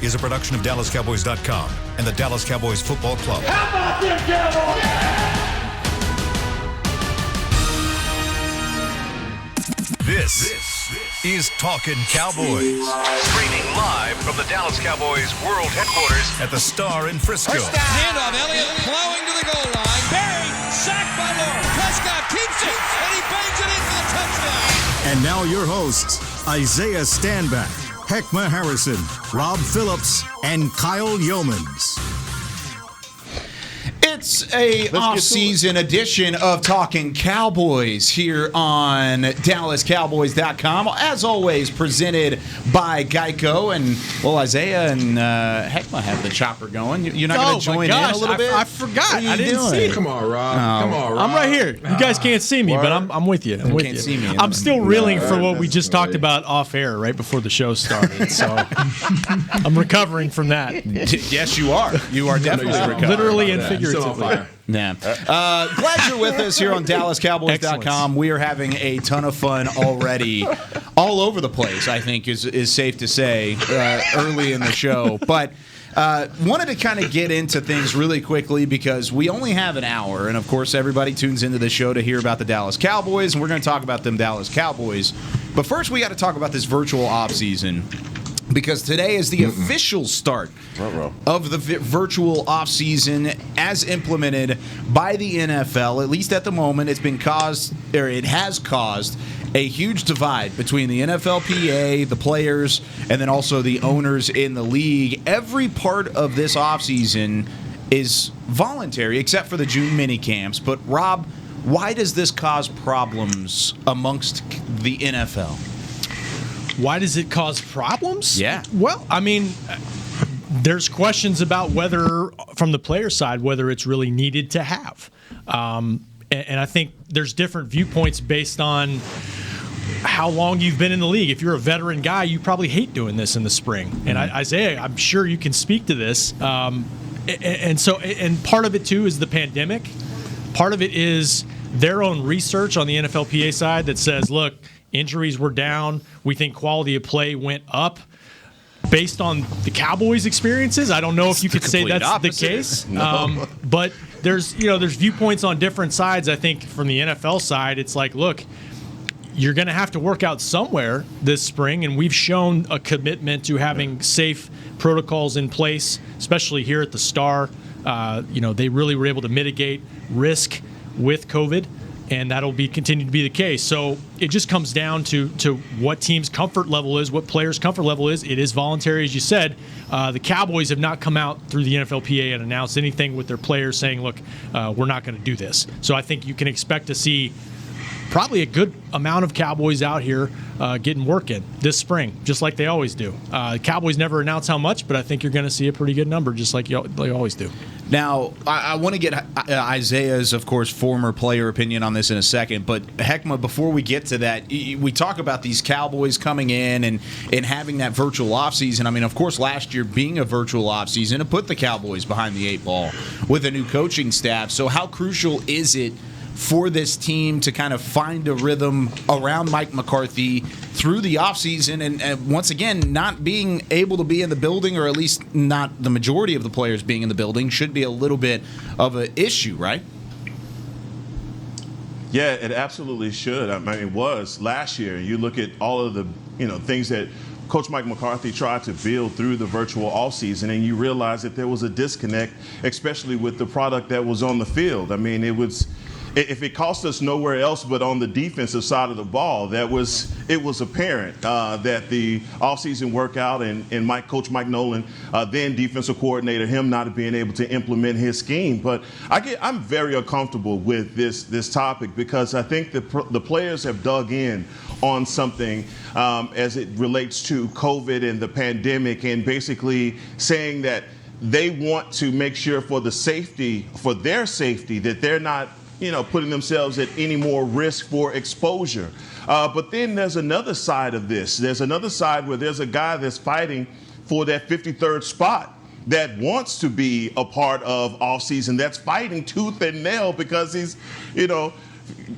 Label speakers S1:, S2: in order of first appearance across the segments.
S1: is a production of DallasCowboys.com and the Dallas Cowboys Football Club.
S2: How about them Cowboys?
S1: This is Talkin Cowboys. Streaming live from the Dallas Cowboys World Headquarters at the Star in Frisco.
S3: Handoff, Elliott plowing to the goal line. Barry, sacked by Lawrence. Prescott keeps it, and he bangs it in for the touchdown.
S4: And now your hosts, Isaiah Stanback, Heckma Harrison, Rob Phillips, and Kyle Yeomans.
S5: It's a off-season edition of Talkin Cowboys here on DallasCowboys.com. As always, presented by Geico. And, well, Isaiah and Heckma have the chopper going. You're not going to join in a little bit?
S6: I forgot.
S5: I didn't see it.
S7: Come on, Rob. Come on, Rob.
S6: I'm right here. You guys can't see me, but I'm with you. I'm still reeling for what we just talked about off air right before the show started. So I'm recovering from that.
S5: Yes, you are. You are definitely recovering.
S6: Literally and figuratively.
S5: Yeah. Glad you're with us here on DallasCowboys.com. We are having a ton of fun already, all over the place, I think is safe to say, early in the show. But wanted to kind of get into things really quickly because we only have an hour. And, of course, everybody tunes into the show to hear about the Dallas Cowboys. And we're going to talk about them Dallas Cowboys. But first, we got to talk about this virtual offseason. Because today is the official start of the virtual offseason as implemented by the NFL. At least at the moment, it has caused a huge divide between the NFLPA, the players, and then also the owners in the league. Every part of this offseason is voluntary, except for the June minicamps. But, Rob, why does this cause problems amongst the NFL?
S6: Why does it cause problems?
S5: Yeah.
S6: Well, I mean, there's questions about whether, from the player side, whether it's really needed to have. And I think there's different viewpoints based on how long you've been in the league. If you're a veteran guy, you probably hate doing this in the spring. And Isaiah, I'm sure you can speak to this. And part of it, too, is the pandemic. Part of it is their own research on the NFLPA side that says, look, injuries were down. We think quality of play went up. Based on the Cowboys' experiences, I don't know if you could say that's the case. No. But there's viewpoints on different sides. I think from the NFL side, it's like, look, you're going to have to work out somewhere this spring, and we've shown a commitment to having safe protocols in place, especially here at the Star. They really were able to mitigate risk with COVID. And that'll continue to be the case. So it just comes down to what team's comfort level is, what players' comfort level is. It is voluntary, as you said. The Cowboys have not come out through the NFLPA and announced anything with their players saying, look, we're not going to do this. So I think you can expect to see probably a good amount of Cowboys out here getting work in this spring, just like they always do. The Cowboys never announce how much, but I think you're going to see a pretty good number, just like they always do.
S5: Now, I want to get Isaiah's, of course, former player opinion on this in a second. But, Heckma, before we get to that, we talk about these Cowboys coming in and having that virtual offseason. I mean, of course, last year being a virtual offseason, it put the Cowboys behind the eight ball with a new coaching staff. So how crucial is it for this team to kind of find a rhythm around Mike McCarthy through the offseason and once again, not being able to be in the building, or at least not the majority of the players being in the building, should be a little bit of an issue, right?
S7: Yeah, it absolutely should. I mean, it was last year. You look at all of the things that Coach Mike McCarthy tried to build through the virtual offseason, and you realize that there was a disconnect, especially with the product that was on the field. I mean, if it cost us nowhere else but on the defensive side of the ball, it was apparent that the offseason workout and Coach Mike Nolan, then defensive coordinator, him not being able to implement his scheme. But I'm very uncomfortable with this topic because I think the players have dug in on something as it relates to COVID and the pandemic, and basically saying that they want to make sure for their safety, that they're not putting themselves at any more risk for exposure. But then there's another side of this. There's another side where there's a guy that's fighting for that 53rd spot that wants to be a part of offseason, that's fighting tooth and nail because he's,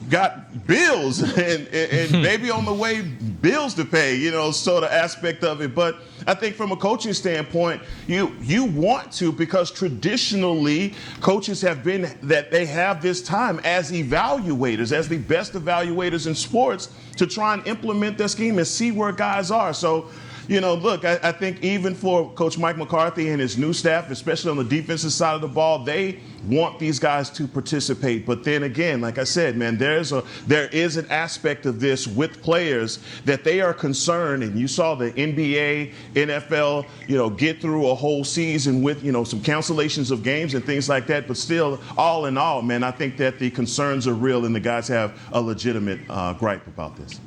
S7: got bills and maybe on the way bills to pay, sort of aspect of it. But I think from a coaching standpoint, you want to, because traditionally coaches have been that they have this time as evaluators, as the best evaluators in sports, to try and implement their scheme and see where guys are. So, look, I think even for Coach Mike McCarthy and his new staff, especially on the defensive side of the ball, they want these guys to participate. But then again, like I said, man, there is an aspect of this with players that they are concerned, and you saw the NBA, NFL, get through a whole season with, some cancellations of games and things like that. But still, all in all, man, I think that the concerns are real and the guys have a legitimate gripe about this.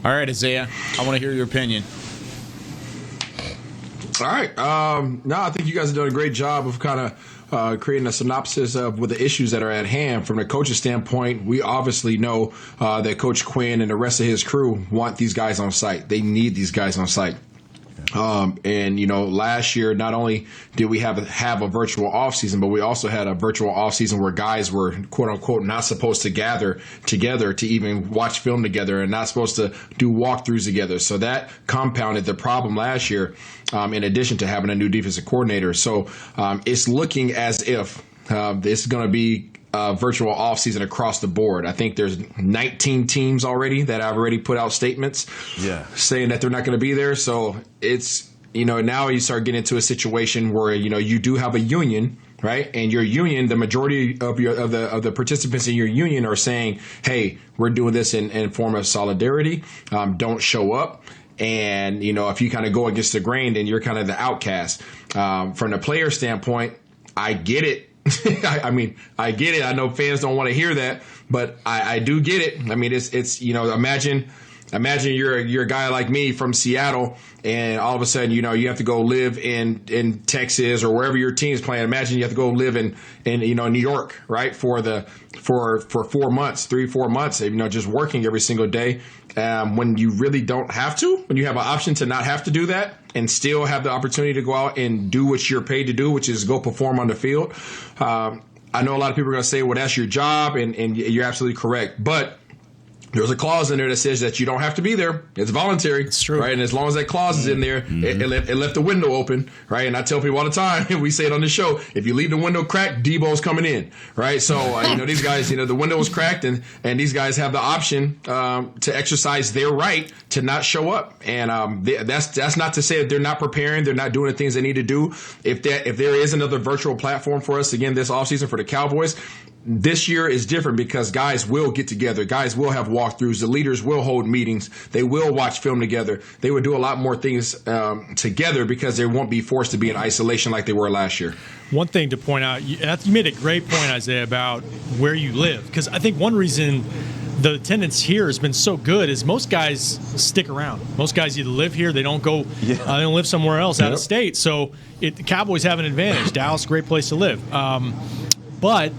S5: All right, Isaiah, I want to hear your opinion.
S2: All right. No, I think you guys have done a great job of kind of creating a synopsis of what the issues that are at hand. From the coach's standpoint, we obviously know that Coach Quinn and the rest of his crew want these guys on site. They need these guys on site. Last year, not only did we have a virtual offseason, but we also had a virtual offseason where guys were, quote unquote, not supposed to gather together to even watch film together and not supposed to do walkthroughs together. So that compounded the problem last year, in addition to having a new defensive coordinator. So it's looking as if this is going to be virtual offseason across the board. I think there's 19 teams already that have already put out statements saying that they're not going to be there. So it's, now you start getting into a situation where, you do have a union, right? And your union, the majority of the participants in your union are saying, hey, we're doing this in form of solidarity. Don't show up. And, if you kind of go against the grain, then you're kind of the outcast. From the player standpoint, I get it. I get it. I know fans don't want to hear that, but I do get it. I mean, it's imagine you're a guy like me from Seattle, and all of a sudden, you have to go live in Texas or wherever your team's playing. Imagine you have to go live in New York, right, for 4 months, 3-4 months, just working every single day. When you really don't have to, when you have an option to not have to do that and still have the opportunity to go out and do what you're paid to do, which is go perform on the field. I know a lot of people are going to say, well, that's your job, and you're absolutely correct. But there's a clause in there that says that you don't have to be there. It's voluntary. It's true. Right? And as long as that clause is in there, it left the window open, right? And I tell people all the time, and we say it on the show, if you leave the window cracked, Debo's coming in, right? So, these guys, the window was cracked, and these guys have the option to exercise their right to not show up. And that's not to say that they're not preparing, they're not doing the things they need to do. If there is another virtual platform for us, again, this offseason for the Cowboys, this year is different because guys will get together. Guys will have walkthroughs. The leaders will hold meetings. They will watch film together. They will do a lot more things together because they won't be forced to be in isolation like they were last year. One thing to point out, you made a great point, Isaiah, about where you live. Because I think one reason the attendance here has been so good is most guys stick around. Most guys either live here, they don't go, they don't live somewhere else out of state. So the Cowboys have an advantage. Dallas, great place to live. But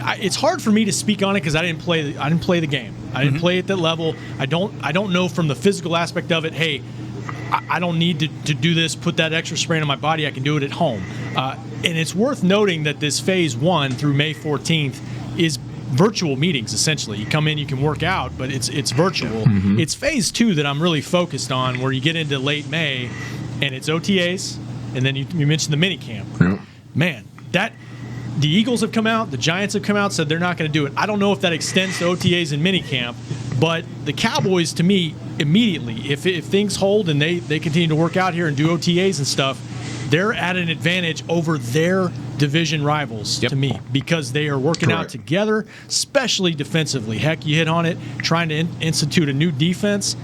S2: it's hard for me to speak on it because I didn't play the game. I didn't play at that level. I don't know from the physical aspect of it. Hey, I don't need to do this. Put that extra strain on my body. I can do it at home. And it's worth noting that this phase 1 through May 14th is virtual meetings. Essentially, you come in, you can work out, but it's virtual. It's phase 2 that I'm really focused on, where you get into late May, and it's OTAs, and then you mentioned the mini camp. Man, the Eagles have come out, the Giants have come out, said they're not going to do it. I don't know if that extends to OTAs and minicamp, but the Cowboys, to me, immediately, if things hold and they continue to work out here and do OTAs and stuff, they're at an advantage over their division rivals, to me, because they are working out together, especially defensively. Heck, you hit on it, trying to institute a new defense.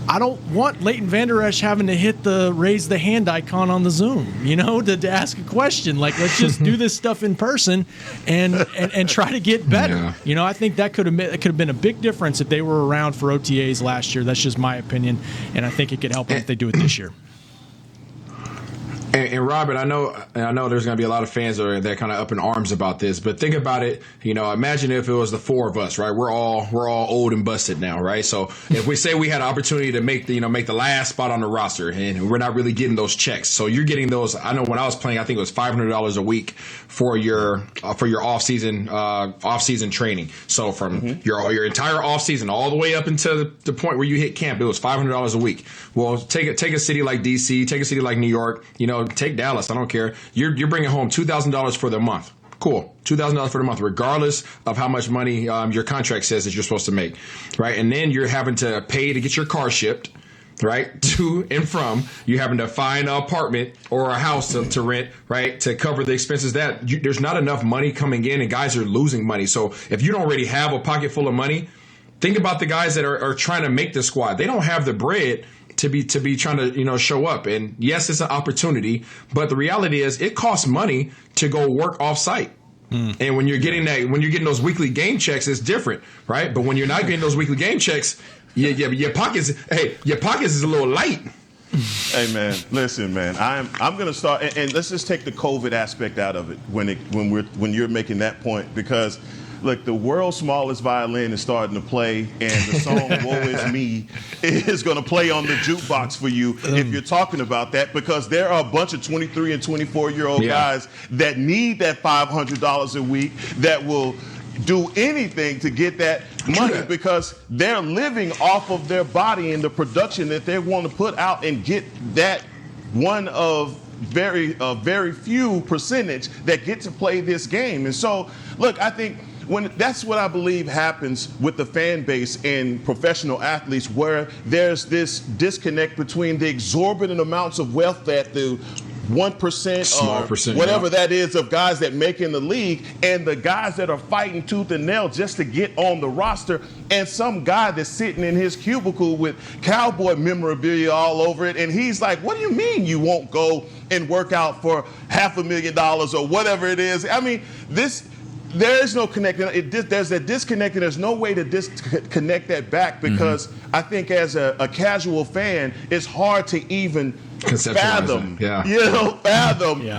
S2: I don't want Leighton Vander Esch having to hit the raise the hand icon on the Zoom, to ask a question. Like, let's just do this stuff in person and try to get better. Yeah. I think that could have been a big difference if they were around for OTAs last year. That's just my opinion, and I think it could help them if they do it this year. And Robert, I know there's going to be a lot of fans that are kind of up in arms about this, but think about it. Imagine if it was the four of us, right? We're all old and busted now, right? So if we say we had an opportunity to make the last spot on the roster, and we're not really getting those checks, so you're getting those. I know when I was playing, I think it was $500 a week for your off season training. So from your entire off season all the way up until the point where you hit camp, it was $500 a week. Well, take a city like DC, take a city like New York, take Dallas. I don't care. You're bringing home $2,000 for the month. Cool. $2,000 for the month, regardless of how much money your contract says that you're supposed to make, right? And then you're having to pay to get your car shipped, right, to and from. You're having to find an apartment or a house to rent, right, to cover the expenses. There's not enough money coming in, and guys are losing money. So if you don't already have a pocket full of money, think about the guys that are trying to make the squad. They don't have the bread to be trying to show up. And yes, it's an opportunity, but the reality is it costs money to go work off site. And when you're getting those weekly game checks, it's different, right? But when you're not getting those weekly game checks, your pockets is a little light.
S7: Hey man, listen man, I'm gonna start and let's just take the COVID aspect out of it when you're making that point, because look, the world's smallest violin is starting to play, and the song "Woe Is Me" is going to play on the jukebox for you if you're talking about that, because there are a bunch of 23 and 24-year-old guys that need that $500 a week that will do anything to get that money because they're living off of their body and the production that they want to put out and get that one of very few percentage that get to play this game. And so, look, I think that's what I believe happens with the fan base and professional athletes, where there's this disconnect between the exorbitant amounts of wealth that the 1%
S2: small
S7: or
S2: percent,
S7: whatever that is of guys that make in the league, and the guys that are fighting tooth and nail just to get on the roster, and some guy that's sitting in his cubicle with Cowboy memorabilia all over it, and he's like, what do you mean you won't go and work out for $500,000 or whatever it is? I mean, there is no connecting. There's a disconnect, and there's no way to disconnect that back, because I think as a casual fan, it's hard to even fathom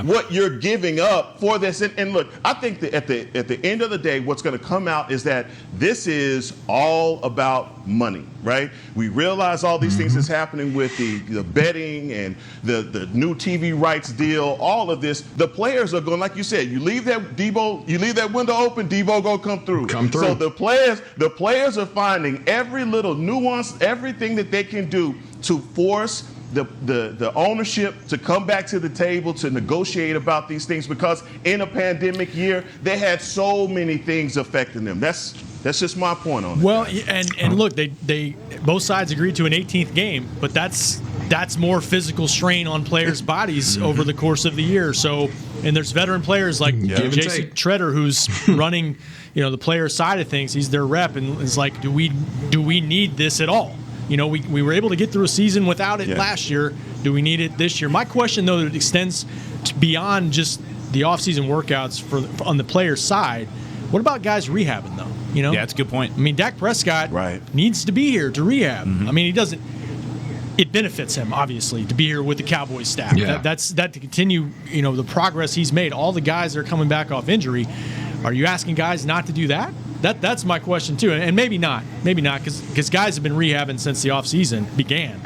S7: what you're giving up for this. And look, I think that at the end of the day, what's going to come out is that this is all about money, right? We realize all these things that's happening with the betting and the new TV rights deal, all of this. The players are going, like you said, you leave that window open, Debo gonna come through. So the players are finding every little nuance, everything that they can do to force the ownership to come back to the table to negotiate about these things, because in a pandemic year, they had so many things affecting them. That's just my point on it.
S6: Well, and look, they both sides agreed to an 18th game, but that's more physical strain on players' bodies over the course of the year. So, and there's veteran players like J.C. Treader, who's running, the player side of things. He's their rep, and it's like, do we need this at all? We were able to get through a season without it last year. Do we need it this year? My question, though, it extends beyond just the offseason workouts on the player side. What about guys rehabbing, though?
S5: Yeah, that's a good point.
S6: I mean, Dak Prescott needs to be here to rehab. I mean, he doesn't. It benefits him, obviously, to be here with the Cowboys staff.
S2: Yeah.
S6: That to continue, the progress he's made. All the guys that are coming back off injury. Are you asking guys not to do that? That's my question too, and maybe not, because guys have been rehabbing since the offseason began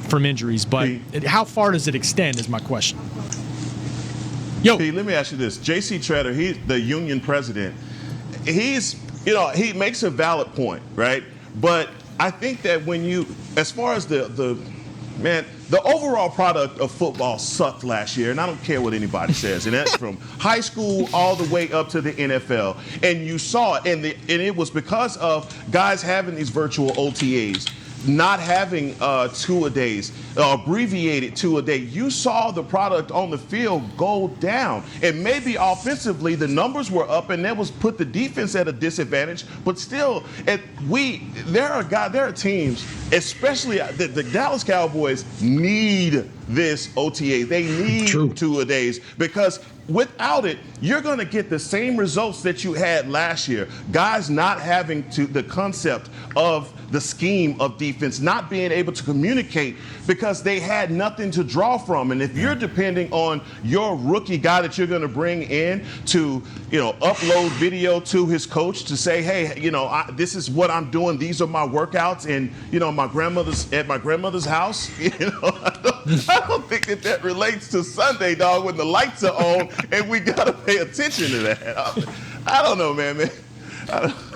S6: from injuries. But how far does it extend? Is my question.
S7: Pete, let me ask you this: J.C. Treader, he's the union president. He makes a valid point, right? But I think that as far as the overall product of football sucked last year, and I don't care what anybody says, and that's from high school all the way up to the NFL. And you saw it, and it was because of guys having these virtual OTAs, not having two-a-days, abbreviated two-a-day. You saw the product on the field go down. And maybe offensively the numbers were up, and that was put the defense at a disadvantage. But still, there are teams, especially the Dallas Cowboys, need this OTA. They need two-a-days, because without it, you're going to get the same results that you had last year. Guys not having the concept of the scheme of defense, not being able to communicate because they had nothing to draw from. And if you're depending on your rookie guy that you're going to bring in to, upload video to his coach to say, hey, this is what I'm doing. These are my workouts, and at my grandmother's house. I don't think that relates to Sunday, dog, when the lights are on and we got to pay attention to that. I don't know, man.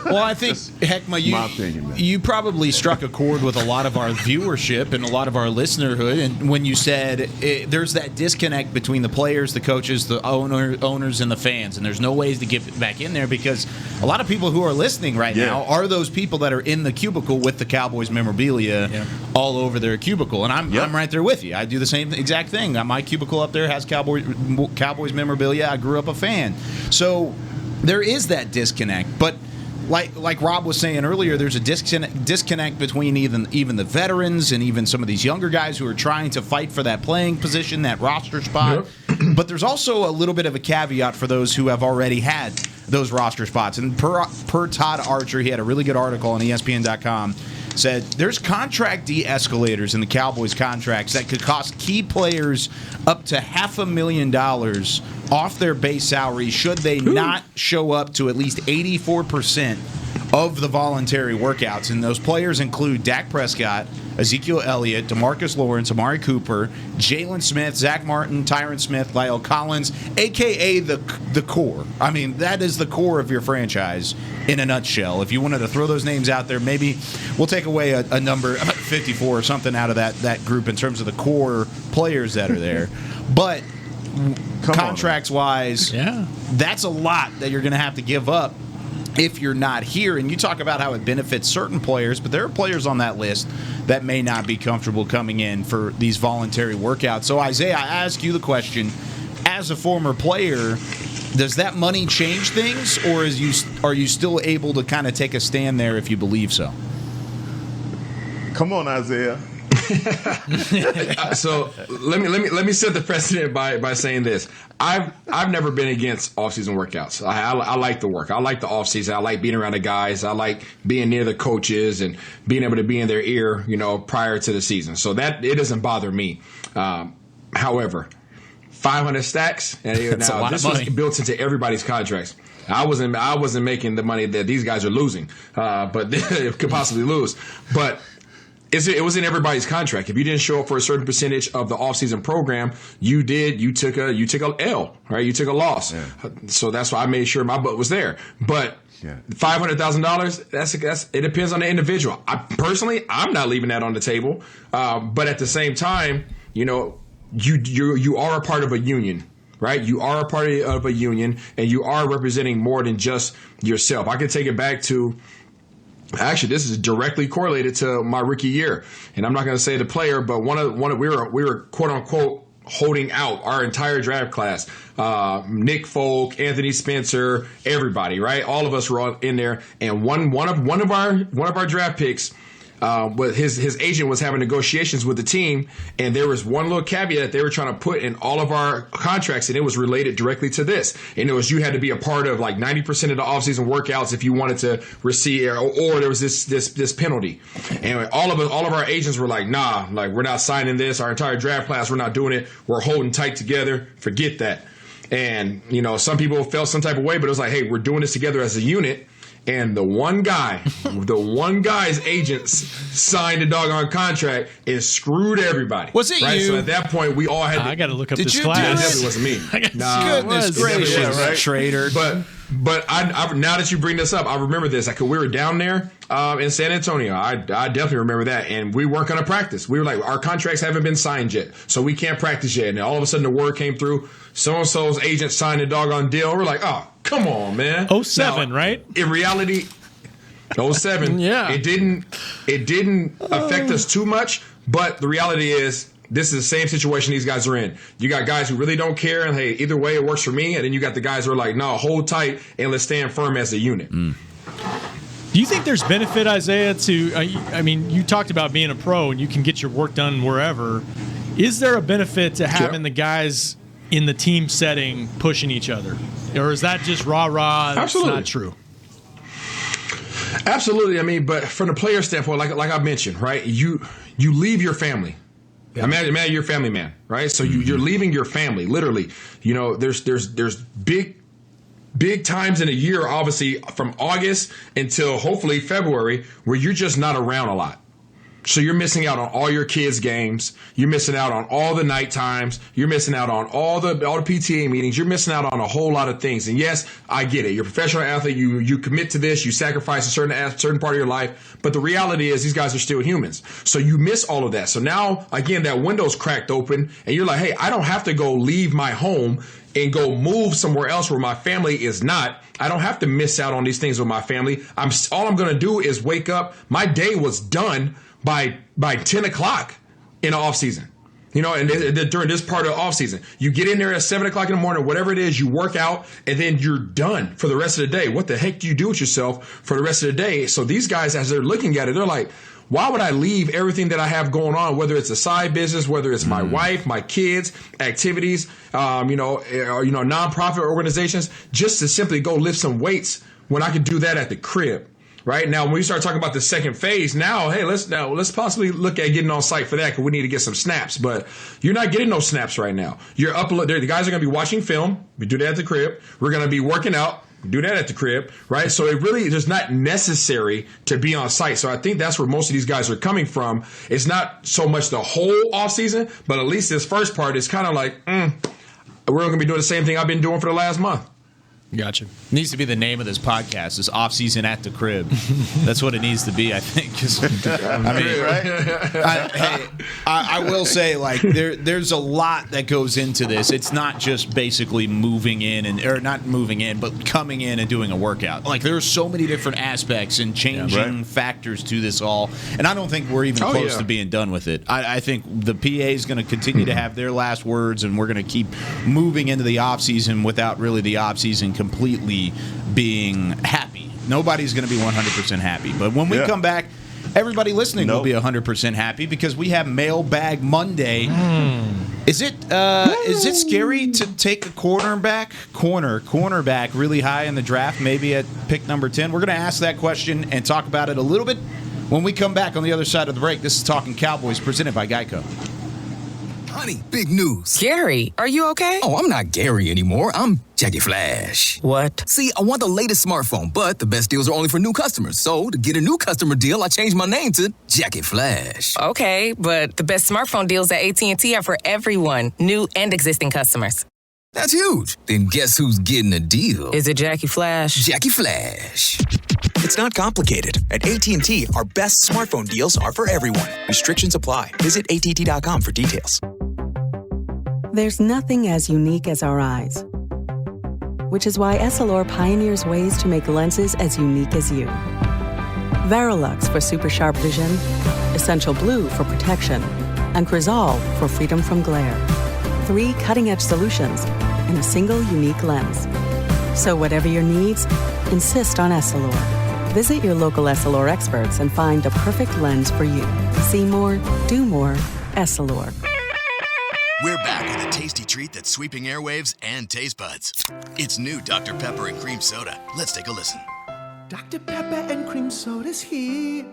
S5: Well, I think, Heckma, you probably struck a chord with a lot of our viewership and a lot of our listenerhood. And when you said there's that disconnect between the players, the coaches, the owners, and the fans, and there's no ways to get back in there because a lot of people who are listening right now are those people that are in the cubicle with the Cowboys memorabilia all over their cubicle. And I'm right there with you. I do the same exact thing. My cubicle up there has Cowboys memorabilia. I grew up a fan. So there is that disconnect, but like Rob was saying earlier, there's a disconnect between even the veterans and even some of these younger guys who are trying to fight for that playing position, that roster spot. Yep. But there's also a little bit of a caveat for those who have already had those roster spots. And per Todd Archer, he had a really good article on ESPN.com, said there's contract de-escalators in the Cowboys contracts that could cost key players up to $500,000 off their base salary should they not show up to at least 84% of the voluntary workouts. And those players include Dak Prescott, Ezekiel Elliott, DeMarcus Lawrence, Amari Cooper, Jalen Smith, Zach Martin, Tyron Smith, Lyle Collins, a.k.a. the core. I mean, that is the core of your franchise in a nutshell. If you wanted to throw those names out there, maybe we'll take away a number, 54 or something out of that group in terms of the core players that are there. But contracts-wise, that's a lot that you're going to have to give up if you're not here. And you talk about how it benefits certain players, but there are players on that list that may not be comfortable coming in for these voluntary workouts. So, Isaiah, I ask you the question, as a former player, does that money change things, or are you still able to kind of take a stand there if you believe so?
S7: Come on, Isaiah.
S2: So let me set the precedent by saying this. I've never been against off-season workouts. I like the work. I like the off-season. I like being around the guys. I like being near the coaches and being able to be in their ear, prior to the season. So that it doesn't bother me. However, 500 stacks, and now this was built into everybody's contracts. I wasn't making the money that these guys are losing, but they could possibly lose. But it was in everybody's contract. If you didn't show up for a certain percentage of the offseason program, you took a L, right? You took a loss. Yeah. So that's why I made sure my butt was there. But $500,000, it depends on the individual. I'm not leaving that on the table. But at the same time, you are a part of a union. Right? You are a part of a union, and you are representing more than just yourself. I can take it back to, actually, this is directly correlated to my rookie year. And I'm not going to say the player, but we were quote unquote holding out our entire draft class. Nick Folk, Anthony Spencer, everybody, right? All of us were all in there. And one of our draft picks, his agent was having negotiations with the team, and there was one little caveat they were trying to put in all of our contracts, and it was related directly to this. And it was you had to be a part of like 90% of the offseason workouts if you wanted to receive, or there was this penalty. And all of our agents were like, nah, like we're not signing this. Our entire draft class, we're not doing it. We're holding tight together. Forget that. And some people felt some type of way, but it was like, hey, we're doing this together as a unit. And the one guy's agents signed a doggone contract and screwed everybody.
S5: Was it
S2: right?
S5: you?
S2: So at that point, we all had to.
S6: I got to look up
S5: Did
S6: this
S5: you
S6: class.
S2: It definitely wasn't me.
S5: Goodness gracious,
S2: right?
S5: traitor.
S2: But I now that you bring this up, I remember this. Like, we were down there in San Antonio. I definitely remember that. And we weren't going to practice. We were like, our contracts haven't been signed yet, so we can't practice yet. And all of a sudden, the word came through. So-and-so's agent signed a doggone deal. We're like, oh, come on, man.
S6: 07, now, right?
S2: In reality, 07.
S6: Yeah.
S2: It didn't affect us too much, but the reality is this is the same situation these guys are in. You got guys who really don't care, and hey, either way it works for me, and then you got the guys who are like, no, hold tight and let's stand firm as a unit.
S6: Do you think there's benefit, Isaiah, to I mean, you talked about being a pro and you can get your work done wherever. Is there a benefit to having the guys in the team setting pushing each other? Or is that just rah-rah? That's not true.
S2: Absolutely. I mean, but from the player standpoint, like I mentioned, right, you leave your family. Yeah. Imagine you're a family man, right? So you're leaving your family, literally. There's big times in a year, obviously, from August until hopefully February, where you're just not around a lot. So you're missing out on all your kids' games. You're missing out on all the night times. You're missing out on all the PTA meetings. You're missing out on a whole lot of things. And yes, I get it. You're a professional athlete. You commit to this. You sacrifice a certain part of your life. But the reality is these guys are still humans. So you miss all of that. So now, again, that window's cracked open, and you're like, hey, I don't have to go leave my home and go move somewhere else where my family is not. I don't have to miss out on these things with my family. All I'm going to do is wake up. My day was done by 10 o'clock in the off season, and during this part of the off season, you get in there at 7 o'clock in the morning, whatever it is, you work out, and then you're done for the rest of the day. What the heck do you do with yourself for the rest of the day? So these guys, as they're looking at it, they're like, why would I leave everything that I have going on, whether it's a side business, whether it's my wife, my kids, activities, nonprofit organizations, just to simply go lift some weights when I can do that at the crib? Right now, when we start talking about the second phase, let's possibly look at getting on site for that, because we need to get some snaps. But you're not getting no snaps right now. You're up. The guys are going to be watching film. We do that at the crib. We're going to be working out. We do that at the crib, right? So it really is not necessary to be on site. So I think that's where most of these guys are coming from. It's not so much the whole off season, but at least this first part is kind of like, we're going to be doing the same thing I've been doing for the last month.
S5: Gotcha. Needs to be the name of this podcast, is Off Season at the Crib. That's what it needs to be, I think. I will say, like, there's a lot that goes into this. It's not just basically moving in or not moving in, but coming in and doing a workout. Like, there are so many different aspects and changing factors to this all, and I don't think we're even close to being done with it. I think the PA is going to continue to have their last words, and we're going to keep moving into the off season without really the off season completely being happy. Nobody's going to be 100% happy. But when we come back, everybody listening will be 100% happy, because we have Mailbag Monday. Is it scary to take a cornerback really high in the draft, maybe at pick number 10? We're going to ask that question and talk about it a little bit when we come back on the other side of the break. This is Talkin Cowboys, presented by Geico.
S8: Honey, big news.
S9: Gary, are you okay?
S8: Oh, I'm not Gary anymore. I'm Jackie Flash.
S9: What?
S8: See, I want the latest smartphone, but the best deals are only for new customers. So, to get a new customer deal, I changed my name to Jackie Flash.
S9: Okay, but the best smartphone deals at AT&T are for everyone, new and existing customers.
S8: That's huge. Then guess who's getting a deal?
S9: Is it Jackie Flash?
S8: Jackie Flash.
S10: It's not complicated. At AT&T, our best smartphone deals are for everyone. Restrictions apply. Visit att.com for details.
S11: There's nothing as unique as our eyes, which is why Essilor pioneers ways to make lenses as unique as you. Verilux for super sharp vision, Essential Blue for protection, and Crizal for freedom from glare. 3 cutting-edge solutions in a single unique lens. So whatever your needs, insist on Essilor. Visit your local Essilor experts and find the perfect lens for you. See more, do more, Essilor.
S12: We're back with a tasty treat that's sweeping airwaves and taste buds. It's new Dr. Pepper and Cream Soda. Let's take a listen.
S13: Dr. Pepper and Cream Soda's here.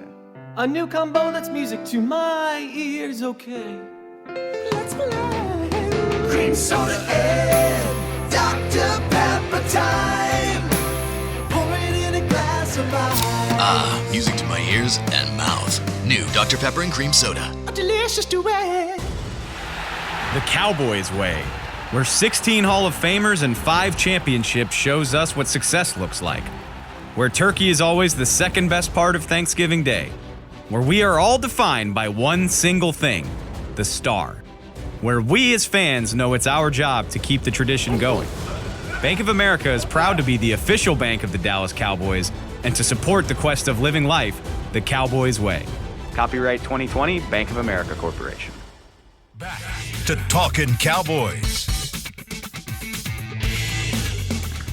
S13: A new combo that's music to my ears, okay. Let's play. Cream Soda and Dr. Pepper time. Pour it in a glass of ice.
S12: Music to my ears and mouth. New Dr. Pepper and Cream Soda.
S13: A delicious duet.
S14: The Cowboys way, where 16 Hall of Famers and 5 championships shows us what success looks like. Where turkey is always the second best part of Thanksgiving Day. Where we are all defined by one single thing, the star. Where we as fans know it's our job to keep the tradition going. Bank of America is proud to be the official bank of the Dallas Cowboys and to support the quest of living life the Cowboys way. Copyright 2020, Bank of America Corporation.
S1: Back to Talkin Cowboys.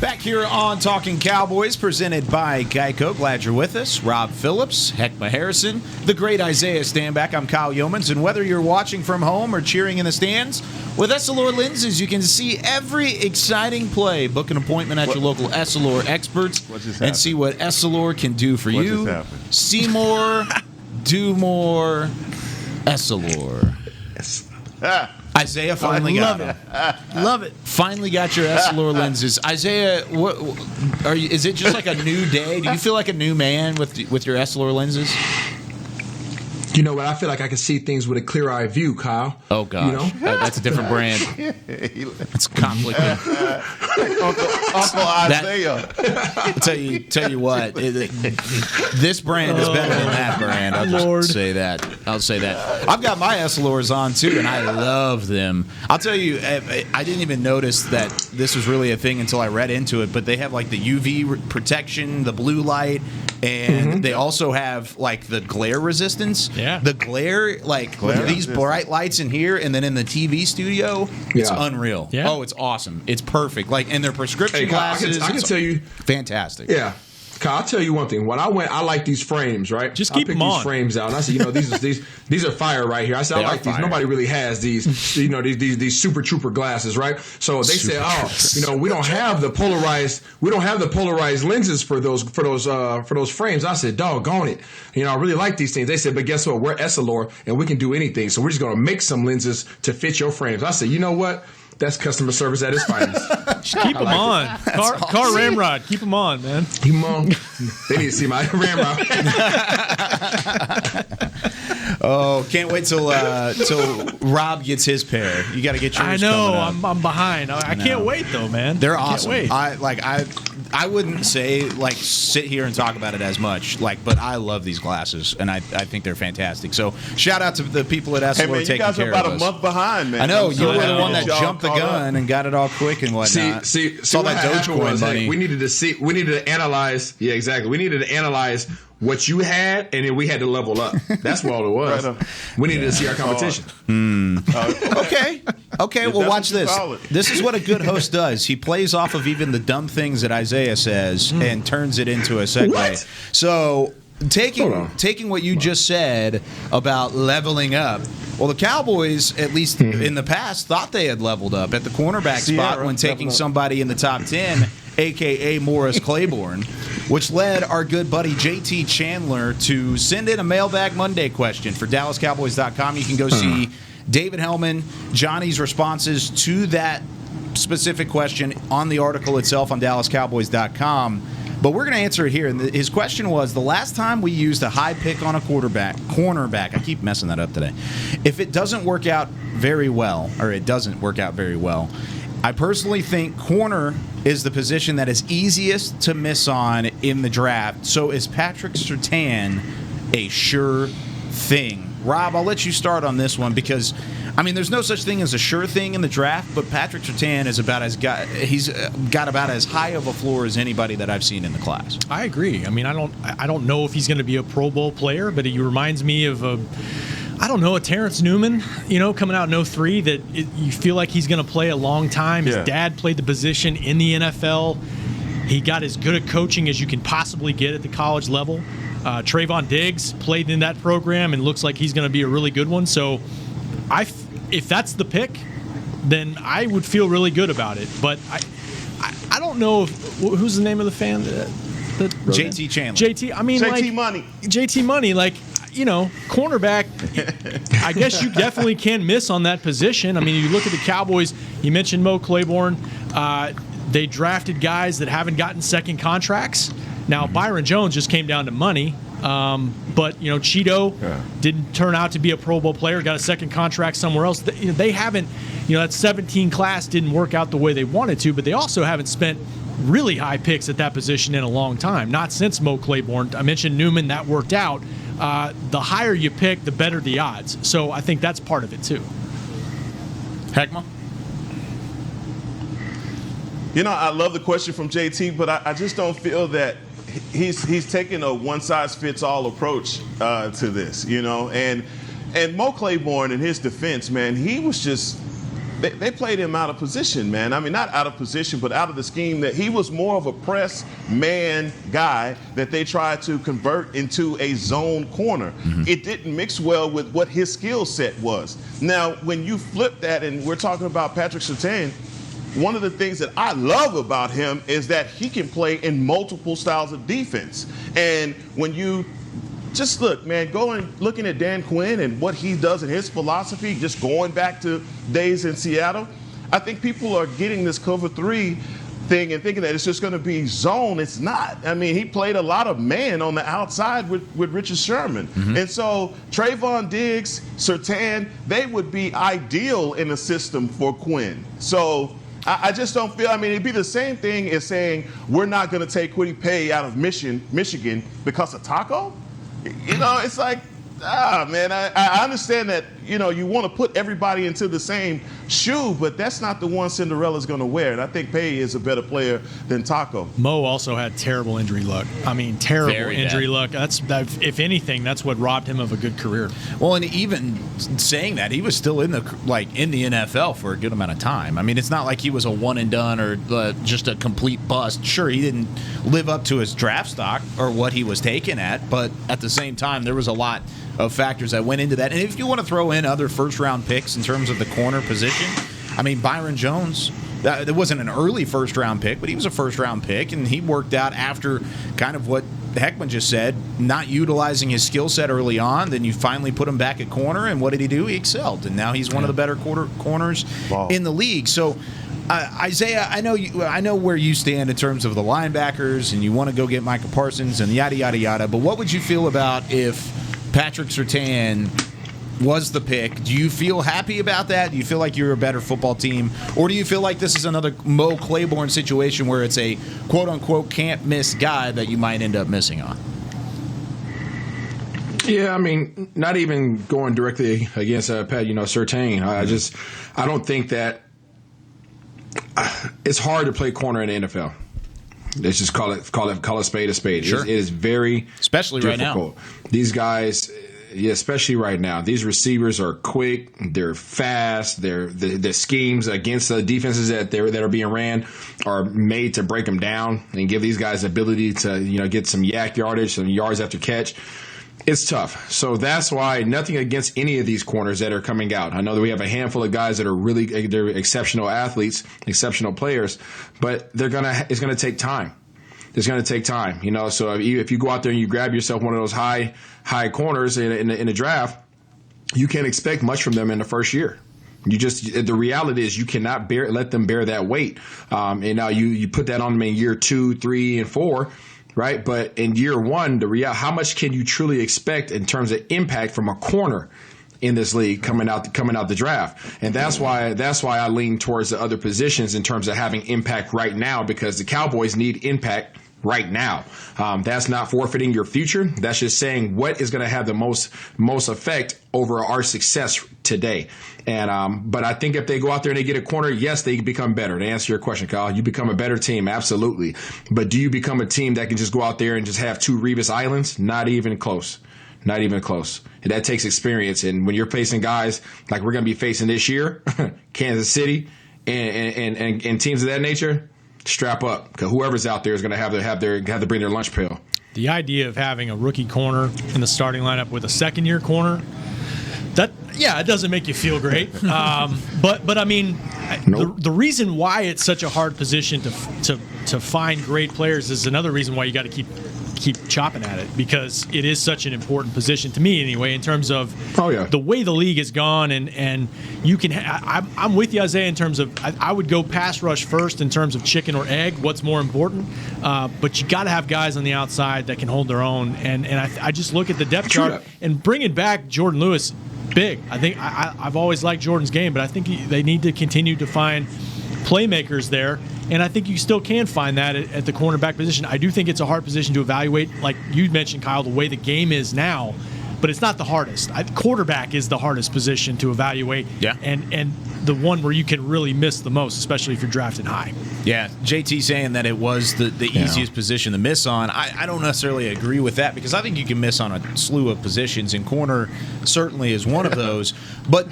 S5: Back here on Talkin Cowboys, presented by Geico. Glad you're with us. Rob Phillips, Heckma Harrison, the great Isaiah Stanback. I'm Kyle Yeomans, and whether you're watching from home or cheering in the stands, with Essilor lenses, you can see every exciting play. Book an appointment at your local Essilor experts and see what Essilor can do for you. See more, do more, Essilor. Isaiah finally got it.
S15: Love it.
S5: Finally got your Essilor lenses. Isaiah, what are you? Is it just like a new day? Do you feel like a new man with your Essilor lenses?
S2: You know what? I feel like I can see things with a clear eye view, Kyle.
S5: Oh gosh,
S2: you know?
S5: That's a different brand. It's conflicting.
S7: Uncle Isaiah.
S5: Tell you what, this brand is better than that brand. I'll just say that. I've got my Essilors on too, and I love them. I'll tell you, I didn't even notice that this was really a thing until I read into it. But they have like the UV protection, the blue light, and they also have like the glare resistance.
S6: Yeah.
S5: The glare, these bright lights in here, and then in the TV studio, it's unreal.
S6: Yeah.
S5: Oh, it's awesome. It's perfect. And their prescription glasses.
S2: I can tell you,
S5: fantastic.
S2: Yeah. Kyle, I'll tell you one thing. When I went, I like these frames, right?
S6: Just keep them on.
S2: I picked these frames out, and I said, these are fire right here. I said, I like these. Nobody really has these, these Super Trooper glasses, right? So they said, we don't have the polarized lenses for those frames. I said, doggone it. I really like these things. They said, but guess what? We're Essilor, and we can do anything. So we're just going to make some lenses to fit your frames. I said, you know what? That's customer service at its finest.
S6: Keep them on. Car Ramrod. Keep them on, man.
S2: Keep them on. They need to see my Ramrod.
S5: Oh, can't wait till Rob gets his pair. You got to get yours.
S6: I know. I'm behind. I can't wait though, man.
S5: They're awesome.
S6: Can't wait.
S5: I wouldn't say sit here and talk about it as much, but I love these glasses and I think they're fantastic. So shout out to the people at Essilor taking care of us.
S7: You guys are about a month behind, man.
S5: I know you were the one that jumped the gun and got it all quick and whatnot.
S2: See
S5: all that Dogecoin money.
S2: We needed to analyze. Yeah, exactly. We needed to analyze what you had, and then we had to level up. That's what it was. We needed to see our competition.
S5: Okay. Well, watch this. This is what a good host does. He plays off of even the dumb things that Isaiah says and turns it into a segue.
S2: What?
S5: So taking what you just said about leveling up. Well, the Cowboys, at least in the past, thought they had leveled up at the cornerback spot when taking somebody in the top 10, a.k.a. Morris Claiborne, which led our good buddy JT Chandler to send in a Mailbag Monday question for DallasCowboys.com. You can go see David Hellman, Johnny's responses to that specific question on the article itself on DallasCowboys.com. But we're going to answer it here. And his question was, the last time we used a high pick on a cornerback, I keep messing that up today. If it doesn't work out very well, I personally think corner is the position that is easiest to miss on in the draft. So is Patrick Surtain a sure thing? Rob, I'll let you start on this one because, there's no such thing as a sure thing in the draft, but Patrick Surtain is he's got about as high of a floor as anybody that I've seen in the class.
S6: I agree. I don't know if he's going to be a Pro Bowl player, but he reminds me of a Terrence Newman, coming out in 2003, that you feel like he's going to play a long time. His dad played the position in the NFL. He got as good at coaching as you can possibly get at the college level. Trayvon Diggs played in that program and looks like he's going to be a really good one. So if that's the pick, then I would feel really good about it. But I don't know who's the name of the fan that
S5: JT Chandler.
S7: JT Money.
S6: JT Money, cornerback, I guess you definitely can miss on that position. You look at the Cowboys, you mentioned Mo Claiborne. They drafted guys that haven't gotten second contracts. Now, Byron Jones just came down to money, but Cheeto didn't turn out to be a Pro Bowl player, got a second contract somewhere else. They haven't, that 17 class didn't work out the way they wanted to, but they also haven't spent really high picks at that position in a long time, not since Mo Claiborne. I mentioned Newman, that worked out. The higher you pick, the better the odds. So I think that's part of it too.
S5: Heckma?
S7: I love the question from JT, but I just don't feel that he's taking a one-size-fits-all approach to this, And Mo Claiborne, in his defense, man, he was just they played him out of position, man. I mean, not out of position, but out of the scheme. That he was more of a press man guy that they tried to convert into a zone corner. It didn't mix well with what his skill set was. Now, when you flip that, and we're talking about Patrick Surtain, one of the things that I love about him is that he can play in multiple styles of defense. And when you just look, man, looking at Dan Quinn and what he does in his philosophy, just going back to days in Seattle, I think people are getting this cover 3 thing and thinking that it's just going to be zone. It's not. I mean, he played a lot of man on the outside with Richard Sherman. And so Trayvon Diggs, Surtain, they would be ideal in a system for Quinn. So I just don't feel, I mean, it'd be the same thing as saying we're not going to take Kwity Paye out of Michigan because of Taco. You know, it's like, man, I understand that, you know, you want to put everybody into the same shoe, but that's not the one Cinderella's going to wear. And I think Paye is a better player than Taco.
S6: Mo also had terrible injury luck. I mean, terrible injury luck. That's, if anything, that's what robbed him of a good career.
S5: Well, and even saying that, he was still in the NFL for a good amount of time. I mean, it's not like he was a one and done or just a complete bust. Sure, he didn't live up to his draft stock or what he was taken at, but at the same time, there was a lot of factors that went into that. And if you want to throw in other first-round picks in terms of the corner position, I mean, Byron Jones, that wasn't an early first-round pick, but he was a first-round pick, and he worked out after kind of what Heckman just said, not utilizing his skill set early on. Then you finally put him back at corner, and what did he do? He excelled, and now he's one of the better corners in the league. So, Isaiah, I know where you stand in terms of the linebackers, and you want to go get Micah Parsons and yada, yada, yada, but what would you feel about if Patrick Surtain was the pick? Do you feel happy about that? Do you feel like you're a better football team? Or do you feel like this is another Mo Claiborne situation where it's a quote-unquote can't-miss guy that you might end up missing on?
S2: Yeah, I mean, not even going directly against Surtain. I don't think that it's hard to play corner in the NFL. Let's just call a spade a spade.
S5: Sure.
S2: It is very
S5: especially
S2: difficult. Right now. These guys, especially right now, these receivers are quick, they're fast, the schemes against the defenses that are being ran are made to break them down and give these guys the ability to get some yak yardage, some yards after catch. It's tough. So that's why nothing against any of these corners that are coming out. I know that we have a handful of guys that are they're exceptional athletes, exceptional players, but it's going to take time. It's going to take time, So if you go out there and you grab yourself one of those high corners in the draft, you can't expect much from them in the first year. The reality is you cannot let them bear that weight. And now you put that on them in year 2, 3, and 4. Right, but in year 1, how much can you truly expect in terms of impact from a corner in this league coming out the draft? And that's why I lean towards the other positions in terms of having impact right now, because the Cowboys need impact right now. That's not forfeiting your future. That's just saying what is going to have the most effect over our success today. And but I think if they go out there and they get a corner, yes, they become better. To answer your question, Kyle, you become a better team, absolutely. But do you become a team that can just go out there and just have 2 Revis Islands? Not even close. Not even close. And that takes experience. And when you're facing guys like we're going to be facing this year, Kansas City and teams of that nature, strap up, because whoever's out there is going to have to bring their lunch pail.
S6: The idea of having a rookie corner in the starting lineup with a second-year corner, it doesn't make you feel great. But I mean, nope. the reason why it's such a hard position to find great players is another reason why you got to keep chopping at it, because it is such an important position to me anyway, in terms of the way the league has gone, and you can I'm with you, Isaiah, in terms of I would go pass rush first in terms of chicken or egg, what's more important, but you got to have guys on the outside that can hold their own, and I just look at the depth chart and bringing back Jordan Lewis, big. I think I've always liked Jordan's game, but I think they need to continue to find playmakers there, and I think you still can find that at the cornerback position. I do think it's a hard position to evaluate, like you mentioned, Kyle, the way the game is now. but it's not the hardest. Quarterback is the hardest position to evaluate, and the one where you can really miss the most, especially if you're drafted high.
S5: Yeah, JT saying that it was the easiest position to miss on. I don't necessarily agree with that because I think you can miss on a slew of positions, and corner certainly is one of those. But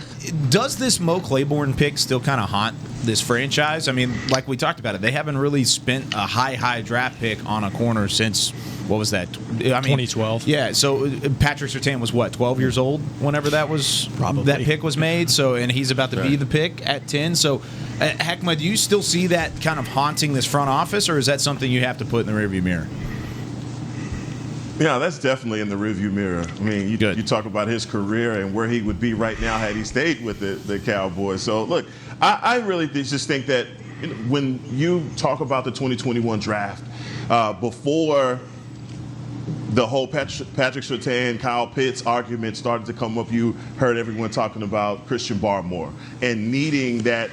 S5: does this Mo Claiborne pick still kind of haunt this franchise? I mean, like we talked about it, they haven't really spent a high draft pick on a corner since, what was that?
S6: 2012.
S5: Yeah, so Patrick Surtain was what, 12 years old whenever that pick was made. So, and he's about to be the pick at 10. So, Heckma, do you still see that kind of haunting this front office, or is that something you have to put in the rearview mirror?
S7: Yeah, that's definitely in the rearview mirror. I mean, you talk about his career and where he would be right now had he stayed with the Cowboys. So, look, I really just think that when you talk about the 2021 draft, before the whole Patrick Surtain, Kyle Pitts argument started to come up, you heard everyone talking about Christian Barmore and needing that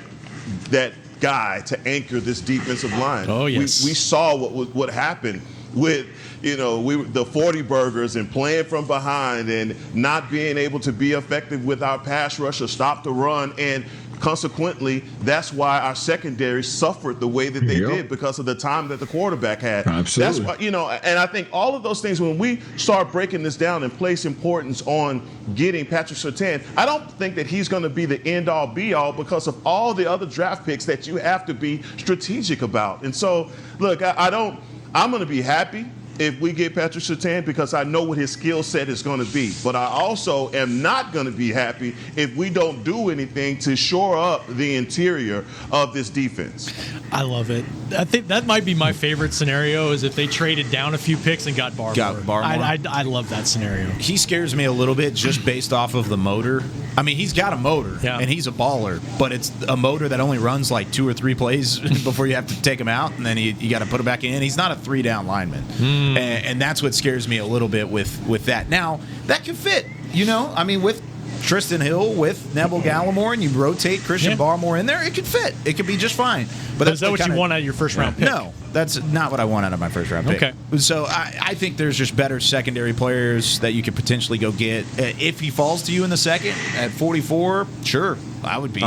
S7: guy to anchor this defensive line.
S6: Oh, yes.
S7: We saw what happened with the 40 burgers and playing from behind and not being able to be effective with our pass rush or stop the run, and consequently, that's why our secondary suffered the way that they did because of the time that the quarterback had.
S2: Absolutely.
S7: That's why, and I think all of those things, when we start breaking this down and place importance on getting Patrick Surtain, I don't think that he's going to be the end-all, be-all because of all the other draft picks that you have to be strategic about. And so, look, I'm going to be happy if we get Patrick Surtain because I know what his skill set is going to be. But I also am not going to be happy if we don't do anything to shore up the interior of this defense.
S6: I love it. I think that might be my favorite scenario is if they traded down a few picks and got Barmore. I love that scenario.
S5: He scares me a little bit just based off of the motor. I mean, he's got a motor, and he's a baller, but it's a motor that only runs like 2 or 3 plays before you have to take him out, and then you got to put him back in. He's not a 3-down lineman, and that's what scares me a little bit with that. Now, that could fit, I mean, with Tristan Hill, with Neville Gallimore, and you rotate Christian Barmore in there, it could fit. It could be just fine. But
S6: is that what you want out of your first-round pick?
S5: No, that's not what I want out of my first-round pick.
S6: Okay.
S5: So I think there's just better secondary players that you could potentially go get. If he falls to you in the second at 44, sure. I would be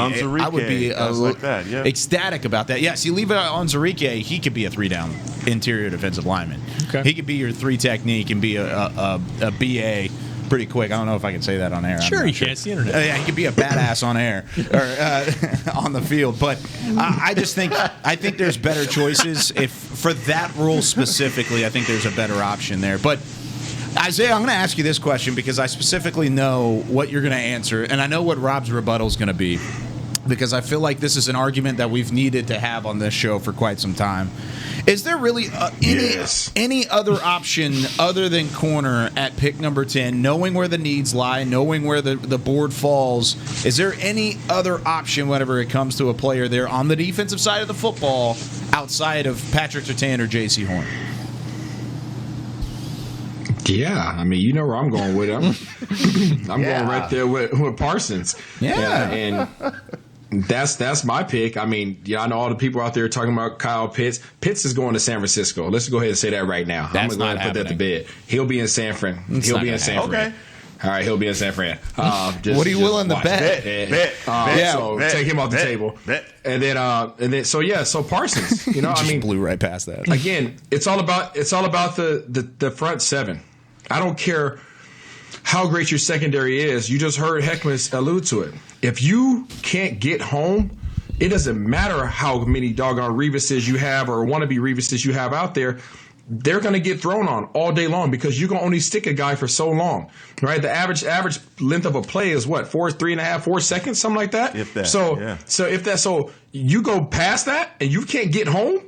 S5: ecstatic about that. Yes, you leave it on Zarique, he could be a 3-down interior defensive lineman. Okay. He could be your 3 technique and be a BA pretty quick. I don't know if I can say that on air.
S6: Sure, you can. It's the internet.
S5: Yeah, he could be a badass on air or on the field. But I think there's better choices. If for that role specifically, I think there's a better option there. But Isaiah, I'm going to ask you this question because I specifically know what you're going to answer, and I know what Rob's rebuttal is going to be, because I feel like this is an argument that we've needed to have on this show for quite some time. Is there really any other option other than corner at pick number 10, knowing where the needs lie, knowing where the board falls? Is there any other option whenever it comes to a player there on the defensive side of the football outside of Patrick Surtain or J.C. Horn?
S2: Yeah, I mean, you know where I'm going with him. I'm going right there with Parsons.
S5: Yeah.
S2: And that's my pick. I mean, I know all the people out there talking about Kyle Pitts. Pitts is going to San Francisco. Let's go ahead and say that right now.
S5: That's
S2: I'm going to put that to bed. He'll be in San Fran. He'll be in San Fran. All right, he'll be in San Fran.
S5: What are you willing to bet?
S2: So take him off the table. And then so Parsons,
S5: I mean, blew right past that.
S2: Again, it's all about the front seven. I don't care how great your secondary is. You just heard Heckman allude to it. If you can't get home, it doesn't matter how many doggone Revises you have or wannabe Revises you have out there. They're going to get thrown on all day long because you can only stick a guy for so long, right? The average length of a play is what, 3.5, 4 seconds, something like that.
S7: If that,
S2: so you go past that and you can't get home,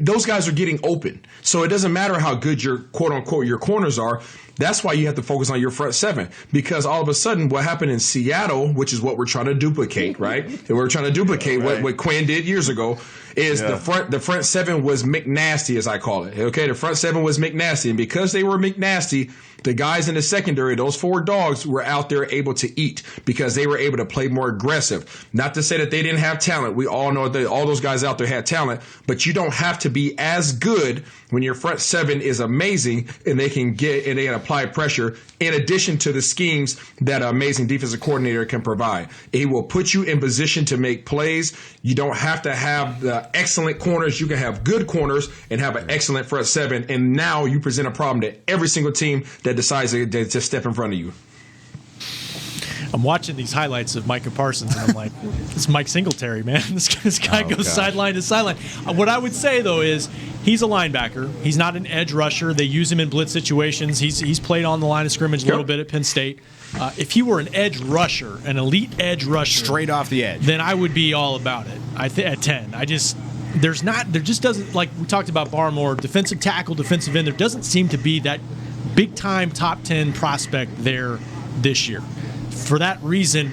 S2: those guys are getting open. So it doesn't matter how good your quote unquote your corners are. That's why you have to focus on your front seven, because all of a sudden what happened in Seattle, which is what we're trying to duplicate, right? And we're trying to duplicate what Quinn did years ago. is the front seven was McNasty, as I call it. Okay, the front seven was McNasty, and because they were McNasty, the guys in the secondary, those 4 dogs, were out there able to eat because they were able to play more aggressive. Not to say that they didn't have talent. We all know that all those guys out there had talent, but you don't have to be as good when your front seven is amazing and they can apply pressure in addition to the schemes that an amazing defensive coordinator can provide. It will put you in position to make plays. You don't have to have the excellent corners. You can have good corners and have an excellent front seven, and now you present a problem to every single team that decides to step in front of you.
S6: I'm watching these highlights of Micah Parsons, and I'm like, it's Mike Singletary, man. This guy goes sideline to sideline. What I would say, though, is he's a linebacker. He's not an edge rusher. They use him in blitz situations. He's played on the line of scrimmage a little bit at Penn State. If he were an edge rusher, an elite edge rusher,
S5: straight off the edge,
S6: then I would be all about it. At 10, there just doesn't, like we talked about Barmore, defensive tackle, defensive end. There doesn't seem to be that big time top 10 prospect there this year. For that reason,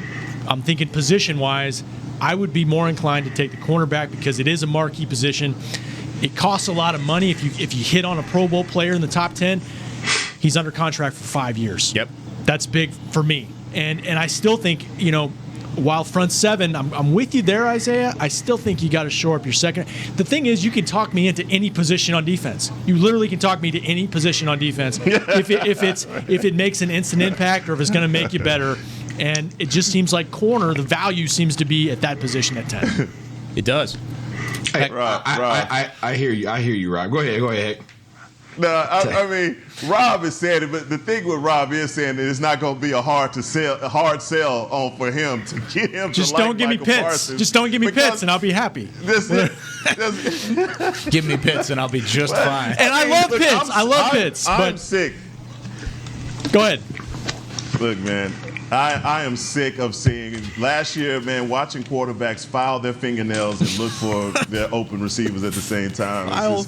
S6: I'm thinking position-wise, I would be more inclined to take the cornerback because it is a marquee position. It costs a lot of money if you hit on a Pro Bowl player in the top 10. He's under contract for 5 years.
S5: Yep,
S6: that's big for me. And I still think, while front seven, I'm with you there, Isaiah. I still think you got to shore up your second. The thing is, you can talk me into any position on defense. You literally can talk me to any position on defense if it makes an instant impact or if it's going to make you better. And it just seems like corner, the value seems to be at that position at 10.
S5: It does.
S2: Hey, I hear you, Rob. Go ahead.
S7: No, I mean, Rob is saying it, but the thing with Rob is saying that it's not going to be a hard sell on for him to get him.
S6: Just
S7: to
S6: don't give me Pitts. Just don't give me Pitts, and I'll be happy.
S5: Give me Pitts, and I'll be just fine.
S6: And I love Pitts. I love Pitts.
S7: I'm sick.
S6: Go ahead.
S7: Look, man. I am sick of seeing last year, man, watching quarterbacks file their fingernails and look for their open receivers at the same time.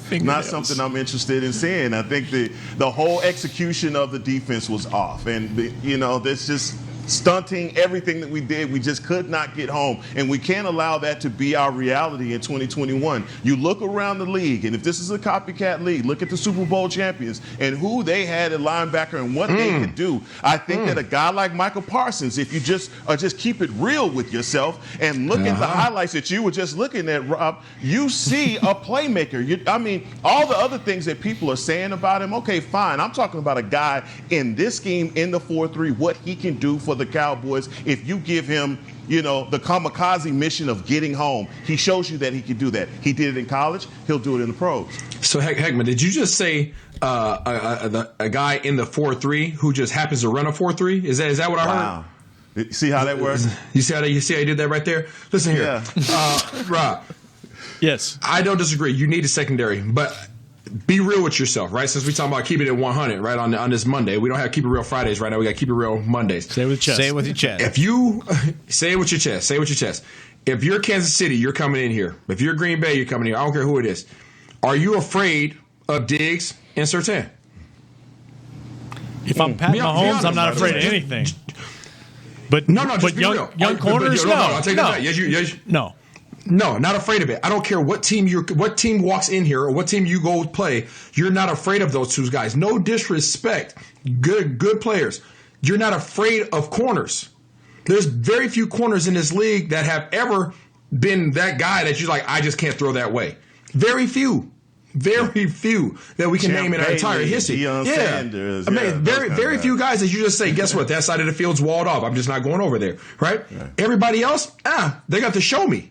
S7: It's not something I'm interested in seeing. I think the whole execution of the defense was off. And, that's just stunting everything that we did. We just could not get home. And we can't allow that to be our reality in 2021. You look around the league, and if this is a copycat league, look at the Super Bowl champions and who they had at linebacker and what they could do. I think that a guy like Micah Parsons, if you just keep it real with yourself and look at the highlights that you were just looking at, Rob, you see a playmaker. All the other things that people are saying about him, okay, fine. I'm talking about a guy in this scheme, in the 4-3, what he can do for the Cowboys. If you give him, the kamikaze mission of getting home, he shows you that he can do that. He did it in college. He'll do it in the pros.
S2: So, Heckman, did you just say a guy in the 4-3 who just happens to run a 4-3? Is that what I heard?
S7: See how that works?
S2: You see how you did that right there? Listen here, Rob.
S6: Yes,
S2: I don't disagree. You need a secondary, but be real with yourself, right? Since we talking about keeping it 100, right, on this Monday. We don't have Keep It Real Fridays right now. We got Keep It Real Mondays.
S6: Say it with your chest.
S5: Say it with your chest.
S2: If you say it with your chest, say it with your chest. If you're Kansas City, you're coming in here. If you're Green Bay, you're coming in here. I don't care who it is. Are you afraid of Diggs and Surtain?
S6: If I'm Pat Mahomes, I'm not afraid of anything. But young corners, no.
S2: I'll take that back.
S6: No.
S2: No, not afraid of it. I don't care what team walks in here or what team you go play. You're not afraid of those two guys. No disrespect. Good players. You're not afraid of corners. There's very few corners in this league that have ever been that guy that you're like, I just can't throw that way. Very few that we can name in our entire history.
S7: Sanders,
S2: very few guys that you just say, guess what? That side of the field's walled off. I'm just not going over there, right? Everybody else, they got to show me.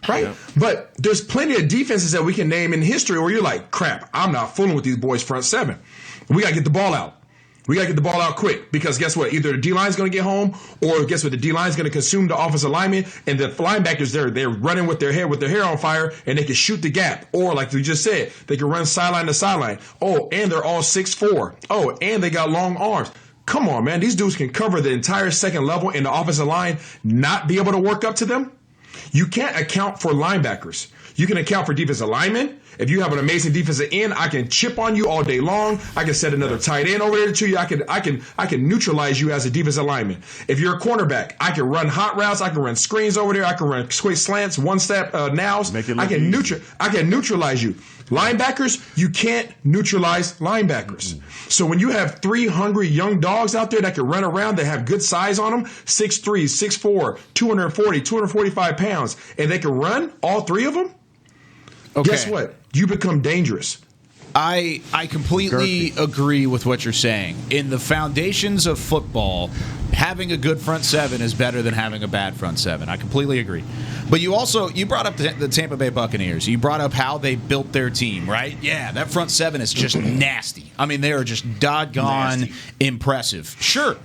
S2: Right? Yeah. But there's plenty of defenses that we can name in history where you're like, crap, I'm not fooling with these boys front seven. We got to get the ball out. We got to get the ball out quick because guess what? Either the D-line's going to get home or guess what? The D-line's going to consume the offensive lineman and the linebackers, they're running with their hair on fire and they can shoot the gap. Or like we just said, they can run sideline to sideline. Oh, and they're all 6'4". Oh, and they got long arms. Come on, man. These dudes can cover the entire second level and the offensive line not be able to work up to them. You can't account for linebackers. You can account for defensive linemen. If you have an amazing defensive end, I can chip on you all day long. I can set another tight end over there to you. I can neutralize you as a defensive lineman. If you're a cornerback, I can run hot routes. I can run screens over there. I can run quick slants, one-step nows. I can neutralize you. Linebackers, you can't neutralize linebackers. So when you have 3 hungry young dogs out there that can run around, that have good size on them, 6'3", 6'4", 240, 245 pounds, and they can run, all 3 of them, guess what? You become dangerous.
S5: I completely agree with what you're saying. In the foundations of football, having a good front seven is better than having a bad front seven. I completely agree. But you brought up the Tampa Bay Buccaneers. You brought up how they built their team, right? Yeah, that front seven is just nasty. I mean, they are just doggone impressive. Sure.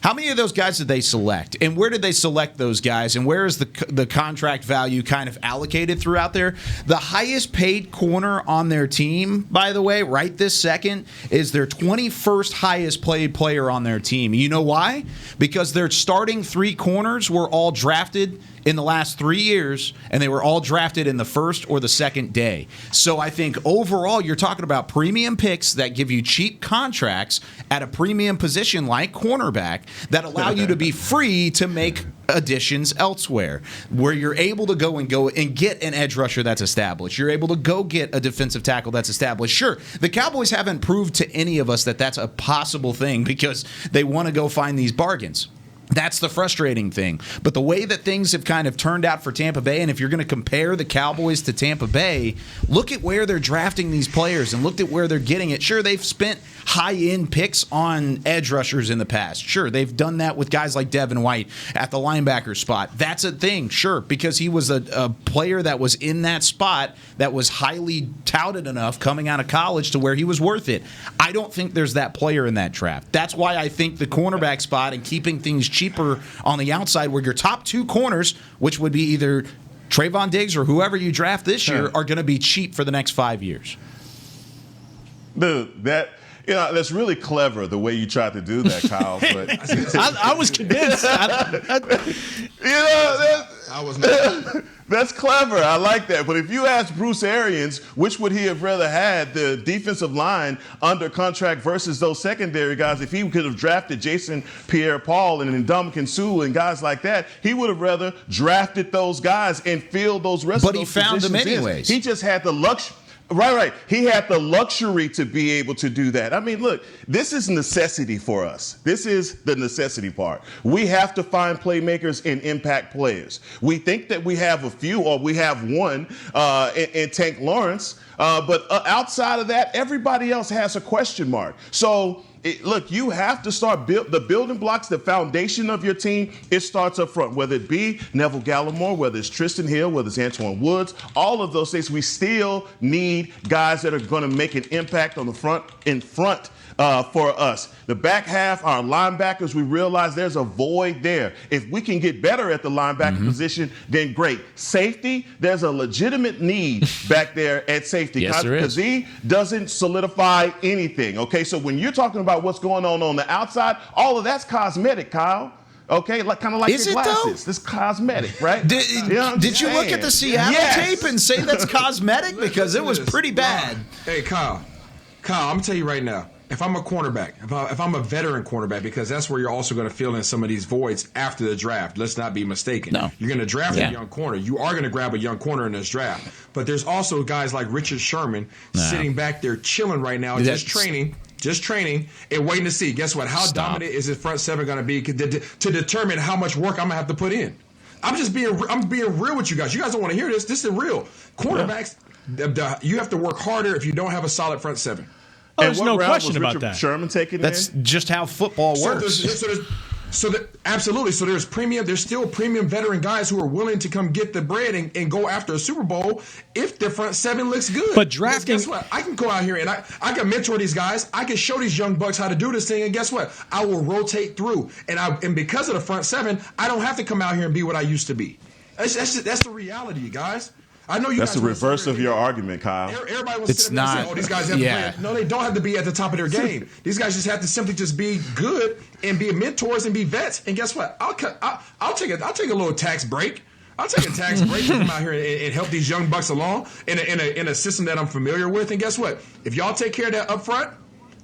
S5: How many of those guys did they select? And where did they select those guys? And where is the contract value kind of allocated throughout there? The highest paid corner on their team, by the way, right this second, is their 21st highest paid player on their team. You know why? Because their starting 3 corners were all drafted in the last 3 years, and they were all drafted in the first or the second day. So I think overall you're talking about premium picks that give you cheap contracts at a premium position like cornerback that allow you to be free to make additions elsewhere, where you're able to go and get an edge rusher that's established. You're able to go get a defensive tackle that's established. Sure, the Cowboys haven't proved to any of us that that's a possible thing because they want to go find these bargains. That's the frustrating thing. But the way that things have kind of turned out for Tampa Bay, and if you're going to compare the Cowboys to Tampa Bay, look at where they're drafting these players and look at where they're getting it. Sure, they've spent high-end picks on edge rushers in the past. Sure, they've done that with guys like Devin White at the linebacker spot. That's a thing, sure, because he was a player that was in that spot that was highly touted enough coming out of college to where he was worth it. I don't think there's that player in that draft. That's why I think the cornerback spot and keeping things cheaper on the outside, where your top 2 corners, which would be either Trayvon Diggs or whoever you draft this year, are going to be cheap for the next 5 years.
S7: Dude, that's really clever the way you tried to do that, Kyle. But
S6: I was convinced.
S2: I was not.
S7: That's clever. I like that. But if you ask Bruce Arians, which would he have rather had, the defensive line under contract versus those secondary guys, if he could have drafted Jason Pierre-Paul and Ndamukong Suh and guys like that, he would have rather drafted those guys and filled those rest of those positions.
S5: But he found them anyways.
S7: He just had the luxury. Right. He had the luxury to be able to do that. I mean, look, this is necessity for us. This is the necessity part. We have to find playmakers and impact players. We think that we have a few, or we have one in Tank Lawrence, but outside of that, everybody else has a question mark. So, look, you have to start the building blocks, the foundation of your team. It starts up front, whether it be Neville Gallimore, whether it's Tristan Hill, whether it's Antoine Woods, all of those things. We still need guys that are going to make an impact on the front for us. The back half, our linebackers, we realize there's a void there. If we can get better at the linebacker position, then great. Safety, there's a legitimate need back there at safety.
S5: Yes, there is.
S7: Kazee doesn't solidify anything. Okay, so when you're talking about what's going on the outside, all of that's cosmetic, Kyle. Okay, kind of like
S5: is
S7: your glasses. This cosmetic, right?
S5: Did you look at the Seattle tape and say that's cosmetic? Because it was pretty bad.
S2: Hey, Kyle, I'm going to tell you right now. If I'm a cornerback, if I'm a veteran cornerback, because that's where you're also going to fill in some of these voids after the draft. Let's not be mistaken.
S5: No.
S2: You're going to draft a young corner. You are going to grab a young corner in this draft. But there's also guys like Richard Sherman sitting back there chilling right now, just training and waiting to see. Guess what? How dominant is his front seven going to be to determine how much work I'm going to have to put in? I'm being real with you guys. You guys don't want to hear this. This is real. Cornerbacks, you have to work harder if you don't have a solid front seven.
S6: Oh, there's no question about that.
S7: Sherman taking
S5: That's just how football works.
S2: Absolutely. So there's still premium veteran guys who are willing to come get the bread and go after a Super Bowl if the front seven looks good.
S6: But drafting,
S2: guess what? I can go out here and I can mentor these guys. I can show these young bucks how to do this thing. And guess what? I will rotate through. And because of the front seven, I don't have to come out here and be what I used to be. That's the reality, guys. I know you.
S7: That's
S2: guys
S7: the reverse of your argument, Kyle.
S2: Everybody wants to sit up and say, "Oh, these guys have to play." No, they don't have to be at the top of their game. These guys just have to simply just be good and be mentors and be vets. And guess what? I'll take a little tax break. I'll take a tax break to come out here and help these young bucks along in a system that I'm familiar with. And guess what? If y'all take care of that up front,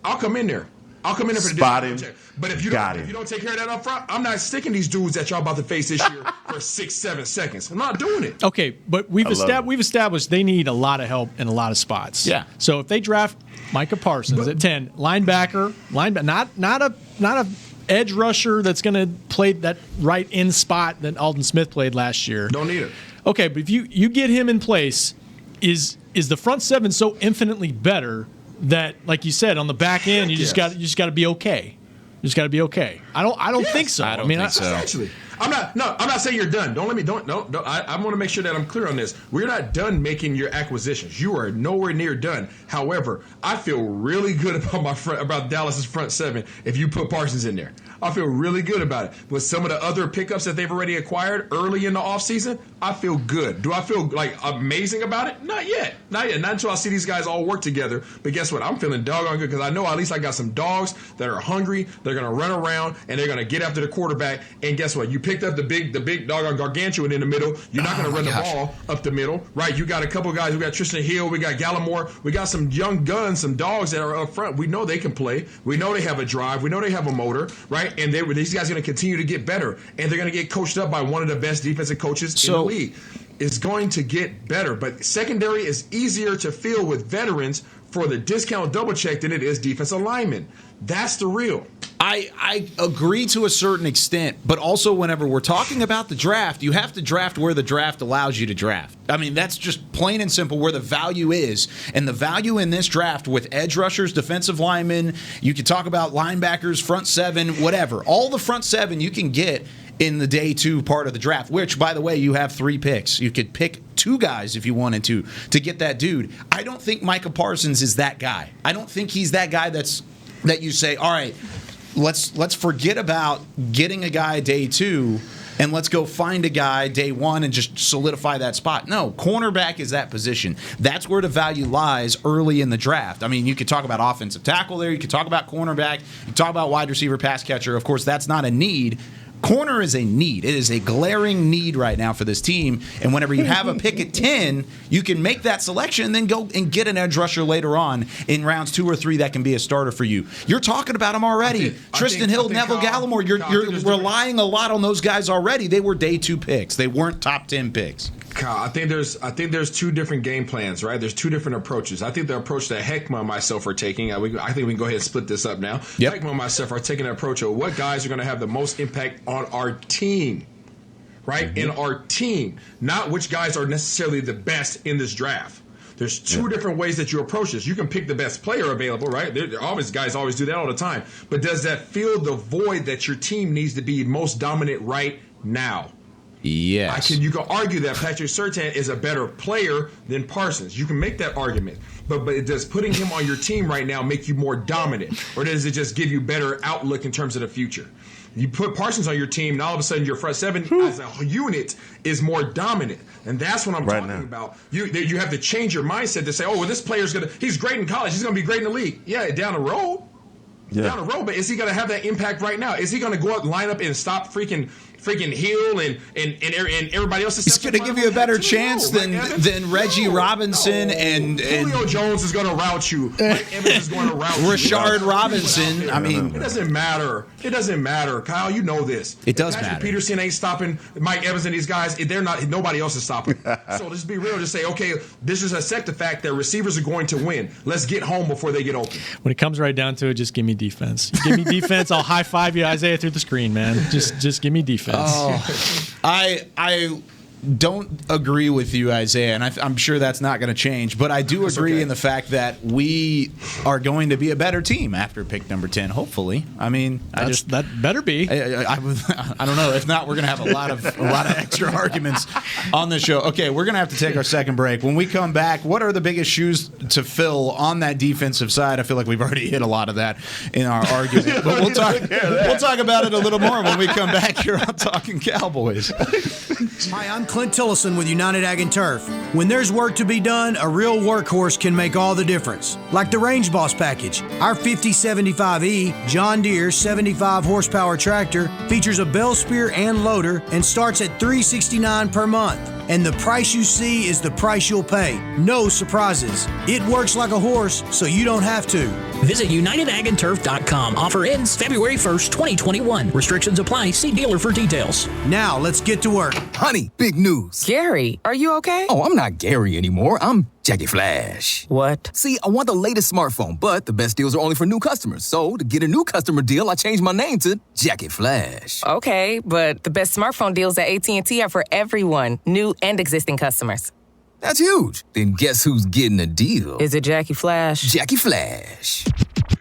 S2: I'll come in there. I'll come in there for the discount check. But if you don't take care of that up front, I'm not sticking these dudes that y'all about to face this year for 6-7 seconds. I'm not doing it.
S6: Okay, but we've established they need a lot of help in a lot of spots.
S5: Yeah.
S6: So if they draft Micah Parsons at 10, linebacker, not a edge rusher that's going to play that right in spot that Alden Smith played last year.
S2: Don't need it.
S6: Okay, but if you get him in place, is the front seven so infinitely better that, like you said, on the back end, you just got to be okay. You just got to be okay. I don't think so.
S5: I think so.
S2: Actually, I'm not saying you're done. Don't. I want to make sure that I'm clear on this. We're not done making your acquisitions. You are nowhere near done. However, I feel really good about Dallas's front seven if you put Parsons in there. I feel really good about it. With some of the other pickups that they've already acquired early in the offseason, I feel good. Do I feel like amazing about it? Not yet. Not until I see these guys all work together. But guess what? I'm feeling doggone good because I know at least I got some dogs that are hungry. They're going to run around and they're going to get after the quarterback. And guess what? You picked up the big doggone gargantuan in the middle. You're not going to run the ball up the middle, right? You got a couple guys. We got Tristan Hill. We got Gallimore. We got some young guns, some dogs that are up front. We know they can play. We know they have a drive. We know they have a motor, right? And these guys are going to continue to get better, and they're going to get coached up by one of the best defensive coaches in the league. It's going to get better, but secondary is easier to fill with veterans for the discount double check than it is defensive linemen. That's the real.
S5: I agree to a certain extent, but also whenever we're talking about the draft, you have to draft where the draft allows you to draft. I mean, that's just plain and simple where the value is. And the value in this draft with edge rushers, defensive linemen, you could talk about linebackers, front seven, whatever. All the front seven you can get in the day two part of the draft, which, by the way, you have 3 picks. You could pick 2 guys if you wanted to get that dude. I don't think Micah Parsons is that guy. I don't think he's that guy that you say, all right, let's forget about getting a guy day 2 and let's go find a guy day 1 and just solidify that spot. No, cornerback is that position. That's where the value lies early in the draft. I mean, you could talk about offensive tackle there. You could talk about cornerback. You could talk about wide receiver, pass catcher. Of course, that's not a need. Corner is a need. It is a glaring need right now for this team. And whenever you have a pick at 10, you can make that selection and then go and get an edge rusher later on in rounds 2 or 3 that can be a starter for you. You're talking about them already. Tristan Hill, Neville Gallimore, you're relying a lot on those guys already. They were day 2 picks. They weren't top 10 picks.
S2: Kyle, I think there's 2 different game plans, right? There's 2 different approaches. I think the approach that Heckma and myself are taking, I think we can go ahead and split this up now.
S5: Yep.
S2: Heckma and myself are taking an approach of what guys are going to have the most impact on our team, right? In our team, not which guys are necessarily the best in this draft. There's 2 different ways that you approach this. You can pick the best player available, right? Guys always do that all the time. But does that fill the void that your team needs to be most dominant right now?
S5: Yes.
S2: You can argue that Patrick Surtain is a better player than Parsons. You can make that argument. But does putting him on your team right now make you more dominant? Or does it just give you better outlook in terms of the future? You put Parsons on your team, and all of a sudden your front seven as a unit is more dominant. And that's what I'm talking about. You have to change your mindset to say, oh, well, this player's he's great in college. He's going to be great in the league. Yeah, down the road. Yeah. Down the road, but is he going to have that impact right now? Is he going to go out and line up and stop freaking Hill and everybody else?
S5: He's going to give you a better chance than Reggie Robinson and
S2: Julio Jones is going to route you. Mike Evans is going to route you.
S5: Rashard Robinson. I mean,
S2: it doesn't matter. It doesn't matter, Kyle. You know this.
S5: It does
S2: Patrick
S5: matter.
S2: Peterson ain't stopping Mike Evans and these guys. They're not. Nobody else is stopping. So let's be real. Just say, okay, this is accept the fact that receivers are going to win. Let's get home before they get open.
S6: When it comes right down to it, just give me defense. You give me defense, I'll high five you, Isaiah, through the screen, man. Just give me defense.
S5: Oh, I don't agree with you, Isaiah, and I'm sure that's not going to change. But I do agree in the fact that we are going to be a better team after pick number 10. Hopefully, I mean,
S6: that better be.
S5: I don't know. If not, we're going to have a lot of extra arguments on the show. Okay, we're going to have to take our second break. When we come back, what are the biggest shoes to fill on that defensive side? I feel like we've already hit a lot of that in our argument, but we'll talk about it a little more when we come back here on Talkin' Cowboys.
S4: My
S15: Clint Tillison with United Ag and Turf. When there's work to be done, a real workhorse can make all the difference. Like the Range Boss package. Our 5075E John Deere 75 horsepower tractor features a bell spear and loader and starts at $369 per month. And the price you see is the price you'll pay. No surprises. It works like a horse, so you don't have to.
S16: Visit UnitedAgAndTurf.com. Offer ends February 1st, 2021. Restrictions apply. See dealer for details.
S15: Now, let's get to work.
S8: Honey, big news.
S9: Gary, are you okay?
S8: Oh, I'm not Gary anymore. I'm Jackie Flash.
S9: What?
S8: See, I want the latest smartphone, but the best deals are only for new customers. So, to get a new customer deal, I changed my name to Jackie Flash.
S9: Okay, but the best smartphone deals at AT&T are for everyone, new and existing customers.
S8: That's huge. Then guess who's getting a deal?
S9: Is it Jackie Flash?
S8: Jackie Flash.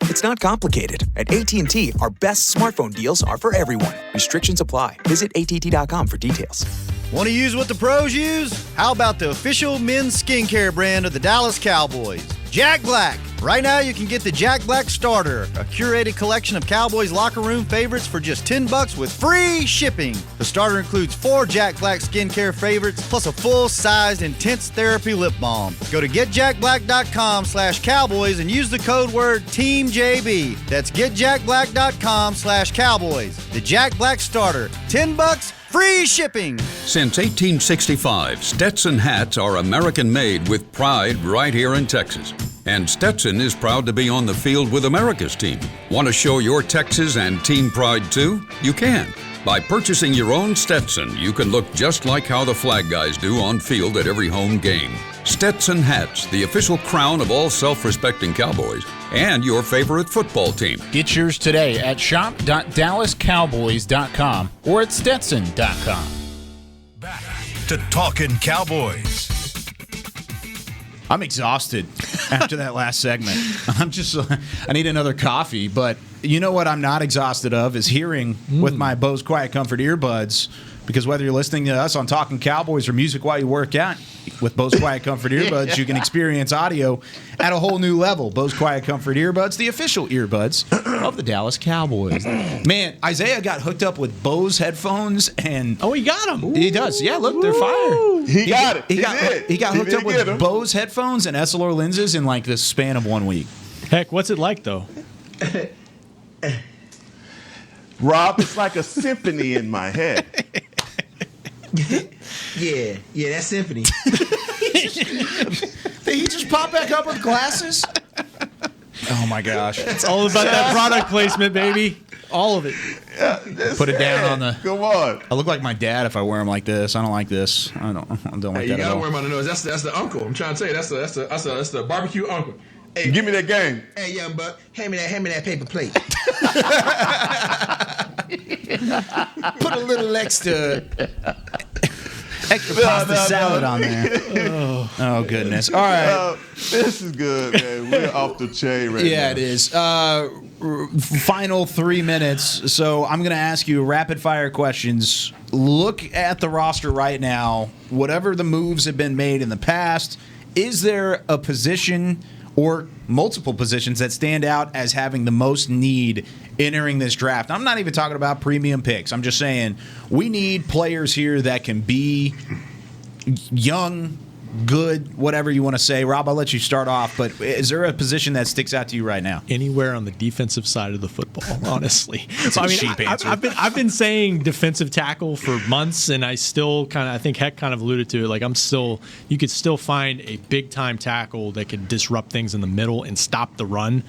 S10: It's not complicated. At AT&T, our best smartphone deals are for everyone. Restrictions apply. Visit att.com for details.
S17: Want to use what the pros use? How about the official men's skincare brand of the Dallas Cowboys, Jack Black? Right now, you can get the Jack Black Starter, a curated collection of Cowboys locker room favorites for just $10 with free shipping. The starter includes 4 Jack Black skincare favorites, plus a full-sized intense therapy lip balm. Go to getjackblack.com/Cowboys and use the code word TEAMJB. That's getjackblack.com/Cowboys. The Jack Black Starter, $10, free shipping.
S18: Since 1865, Stetson hats are American-made with pride right here in Texas. And Stetson is proud to be on the field with America's team. Want to show your Texas and team pride too? You can. By purchasing your own Stetson, you can look just like how the flag guys do on field at every home game. Stetson hats, the official crown of all self-respecting Cowboys, and your favorite football team.
S5: Get yours today at shop.dallascowboys.com or at stetson.com.
S1: Back to Talkin' Cowboys.
S5: I'm exhausted after that last segment. I need another coffee, but you know what I'm not exhausted of is hearing with my Bose Quiet Comfort earbuds, because whether you're listening to us on Talkin' Cowboys or music while you work out, with Bose Quiet Comfort earbuds, you can experience audio at a whole new level. Bose Quiet Comfort earbuds, the official earbuds of the Dallas Cowboys. Man, Isaiah got hooked up with Bose headphones, and
S6: he got them.
S5: He does. Yeah, look, they're fire.
S7: He got it.
S5: He got hooked up with Bose headphones and SLR lenses in like the span of 1 week.
S6: Heck, what's it like though?
S7: Rob, it's like a symphony in my head.
S19: Yeah, that symphony.
S5: Did he just pop back up with glasses? Oh my gosh.
S6: It's all about that product placement, baby. All of it.
S7: Yeah,
S5: put it down on the.
S7: Come on.
S5: I look like my dad if I wear them like this. I don't like this. I don't like
S2: Hey,
S5: that
S2: you
S5: at
S2: gotta
S5: all.
S2: wear them on the nose. That's the uncle. I'm trying to tell you, that's the barbecue uncle.
S7: Hey, give me that game.
S19: Hey, young buck, hand me that paper plate.
S5: Put a little extra pasta salad on there. Oh goodness. All right.
S7: This is good, man. We're off the chain right now.
S5: Yeah, it is. Final 3 minutes. So I'm going to ask you rapid fire questions. Look at the roster right now. Whatever the moves have been made in the past, is there a position or multiple positions that stand out as having the most need entering this draft? I'm not even talking about premium picks. I'm just saying we need players here that can be young, good, whatever you want to say. Rob, I'll let you start off, but is there a position that sticks out to you right now?
S6: Anywhere on the defensive side of the football, honestly.
S5: That's a cheap answer.
S6: I've been saying defensive tackle for months, and I still I think Heck kind of alluded to it. Like you could still find a big time tackle that could disrupt things in the middle and stop the run,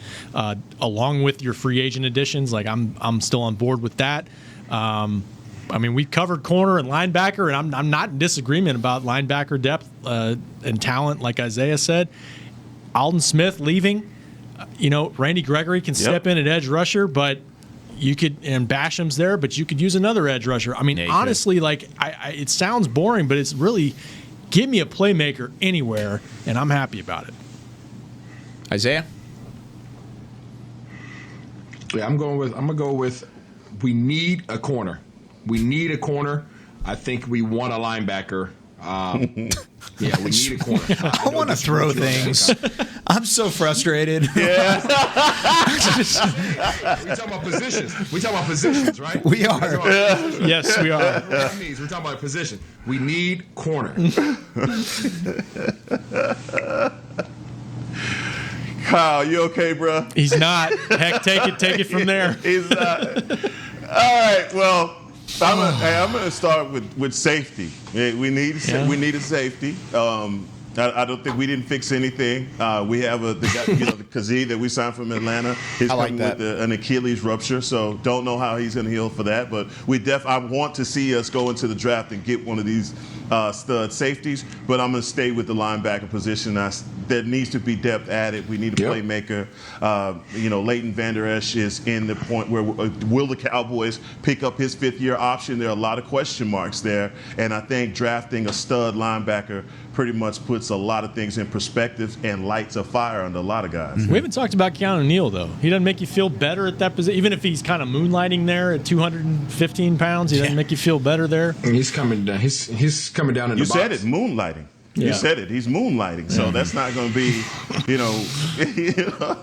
S6: along with your free agent additions. Like I'm still on board with that. We've covered corner and linebacker, and I'm not in disagreement about linebacker depth and talent, like Isaiah said. Alden Smith leaving, Randy Gregory can step in at edge rusher, but you could, and Basham's there, but you could use another edge rusher. Honestly, it sounds boring, but it's really give me a playmaker anywhere, and I'm happy about it.
S5: Isaiah?
S2: Yeah, I'm gonna go with we need a corner. We need a corner. I think we want a linebacker. Yeah, we need a corner.
S5: I want to throw things. I'm so frustrated.
S2: Yeah. We talking about positions. We talking about positions, right?
S5: We are.
S6: Yes, we are.
S2: We're talking about position. We need corner.
S7: Kyle, you okay, bro?
S6: He's not. Heck, take it from there.
S7: He's not. All right, well, I'm going to start with safety. We need a safety. I don't think we didn't fix anything. We have the Kazee that we signed from Atlanta. He's coming with an Achilles rupture, so don't know how he's going to heal for that. But I want to see us go into the draft and get one of these stud safeties. But I'm going to stay with the linebacker position. There needs to be depth added. We need a playmaker. Leighton Vander Esch is in the point where will the Cowboys pick up his fifth-year option? There are a lot of question marks there, and I think drafting a stud linebacker pretty much puts a lot of things in perspective and lights a fire under a lot of guys.
S6: We haven't talked about Keanu Neal, though. He doesn't make you feel better at that position, even if he's kind of moonlighting there at 215 pounds. He doesn't make you feel better there.
S2: He's coming down. He's coming down in the box.
S7: You said it, moonlighting. You said it. He's moonlighting, so that's not going to be,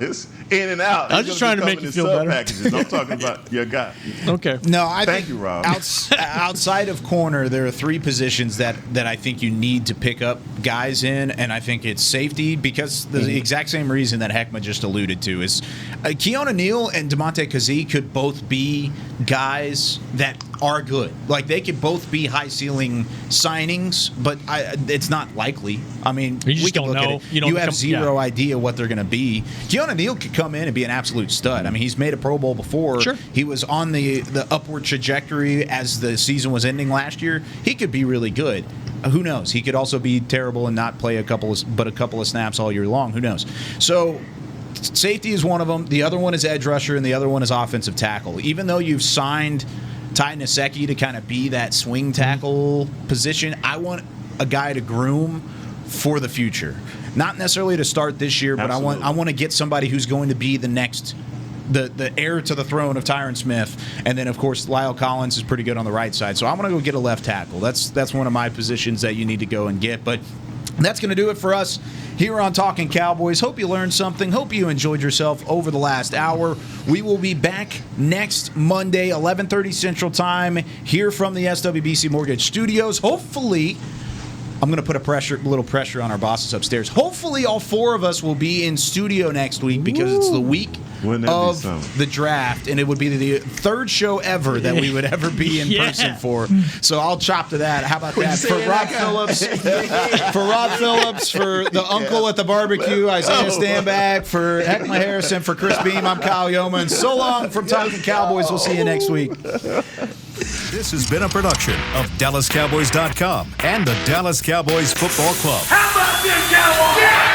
S7: it's in and out.
S6: I'm just trying to make you feel better.
S7: Packages. I'm talking about your guy.
S6: Okay.
S5: No, I
S7: Thank you, Rob.
S5: Outside of corner, there are three positions that I think you need to pick up guys in, and I think it's safety because the exact same reason that Heckma just alluded to is Keanu Neal and Damontae Kazee could both be guys that are good. Like, they could both be high ceiling signings, but it's not likely. I mean,
S6: you just
S5: we can
S6: don't
S5: look
S6: know.
S5: at it. You have zero idea what they're going to be. Keanu Neal could come in and be an absolute stud. I mean, he's made a Pro Bowl before. Sure. He was on the upward trajectory as the season was ending last year. He could be really good. Who knows? He could also be terrible and not play a couple of snaps all year long. Who knows? So safety is one of them. The other one is edge rusher, and the other one is offensive tackle. Even though you've signed Ty Nsekhe to kind of be that swing tackle position, I want a guy to groom for the future. Not necessarily to start this year, but I want to get somebody who's going to be the next the heir to the throne of Tyron Smith. And then, of course, Lyle Collins is pretty good on the right side. So I'm going to go get a left tackle. That's one of my positions that you need to go and get. But that's going to do it for us here on Talkin Cowboys. Hope you learned something. Hope you enjoyed yourself over the last hour. We will be back next Monday, 11:30 Central Time, here from the SWBC Mortgage Studios. Hopefully, I'm going to put a little pressure on our bosses upstairs. Hopefully, all four of us will be in studio next week because it's the week of the draft, and it would be the third show ever that we would ever be in person for. So I'll chop to that. How about that? For Rob Phillips, for the uncle at the barbecue, Isaiah Stanback, for Heckma Harrison, for Chris Beam, I'm Kyle Yeoman. So long from Talkin Cowboys. We'll see you next week.
S4: This has been a production of DallasCowboys.com and the Dallas Cowboys Football Club.
S3: How about this, Cowboys? Yeah!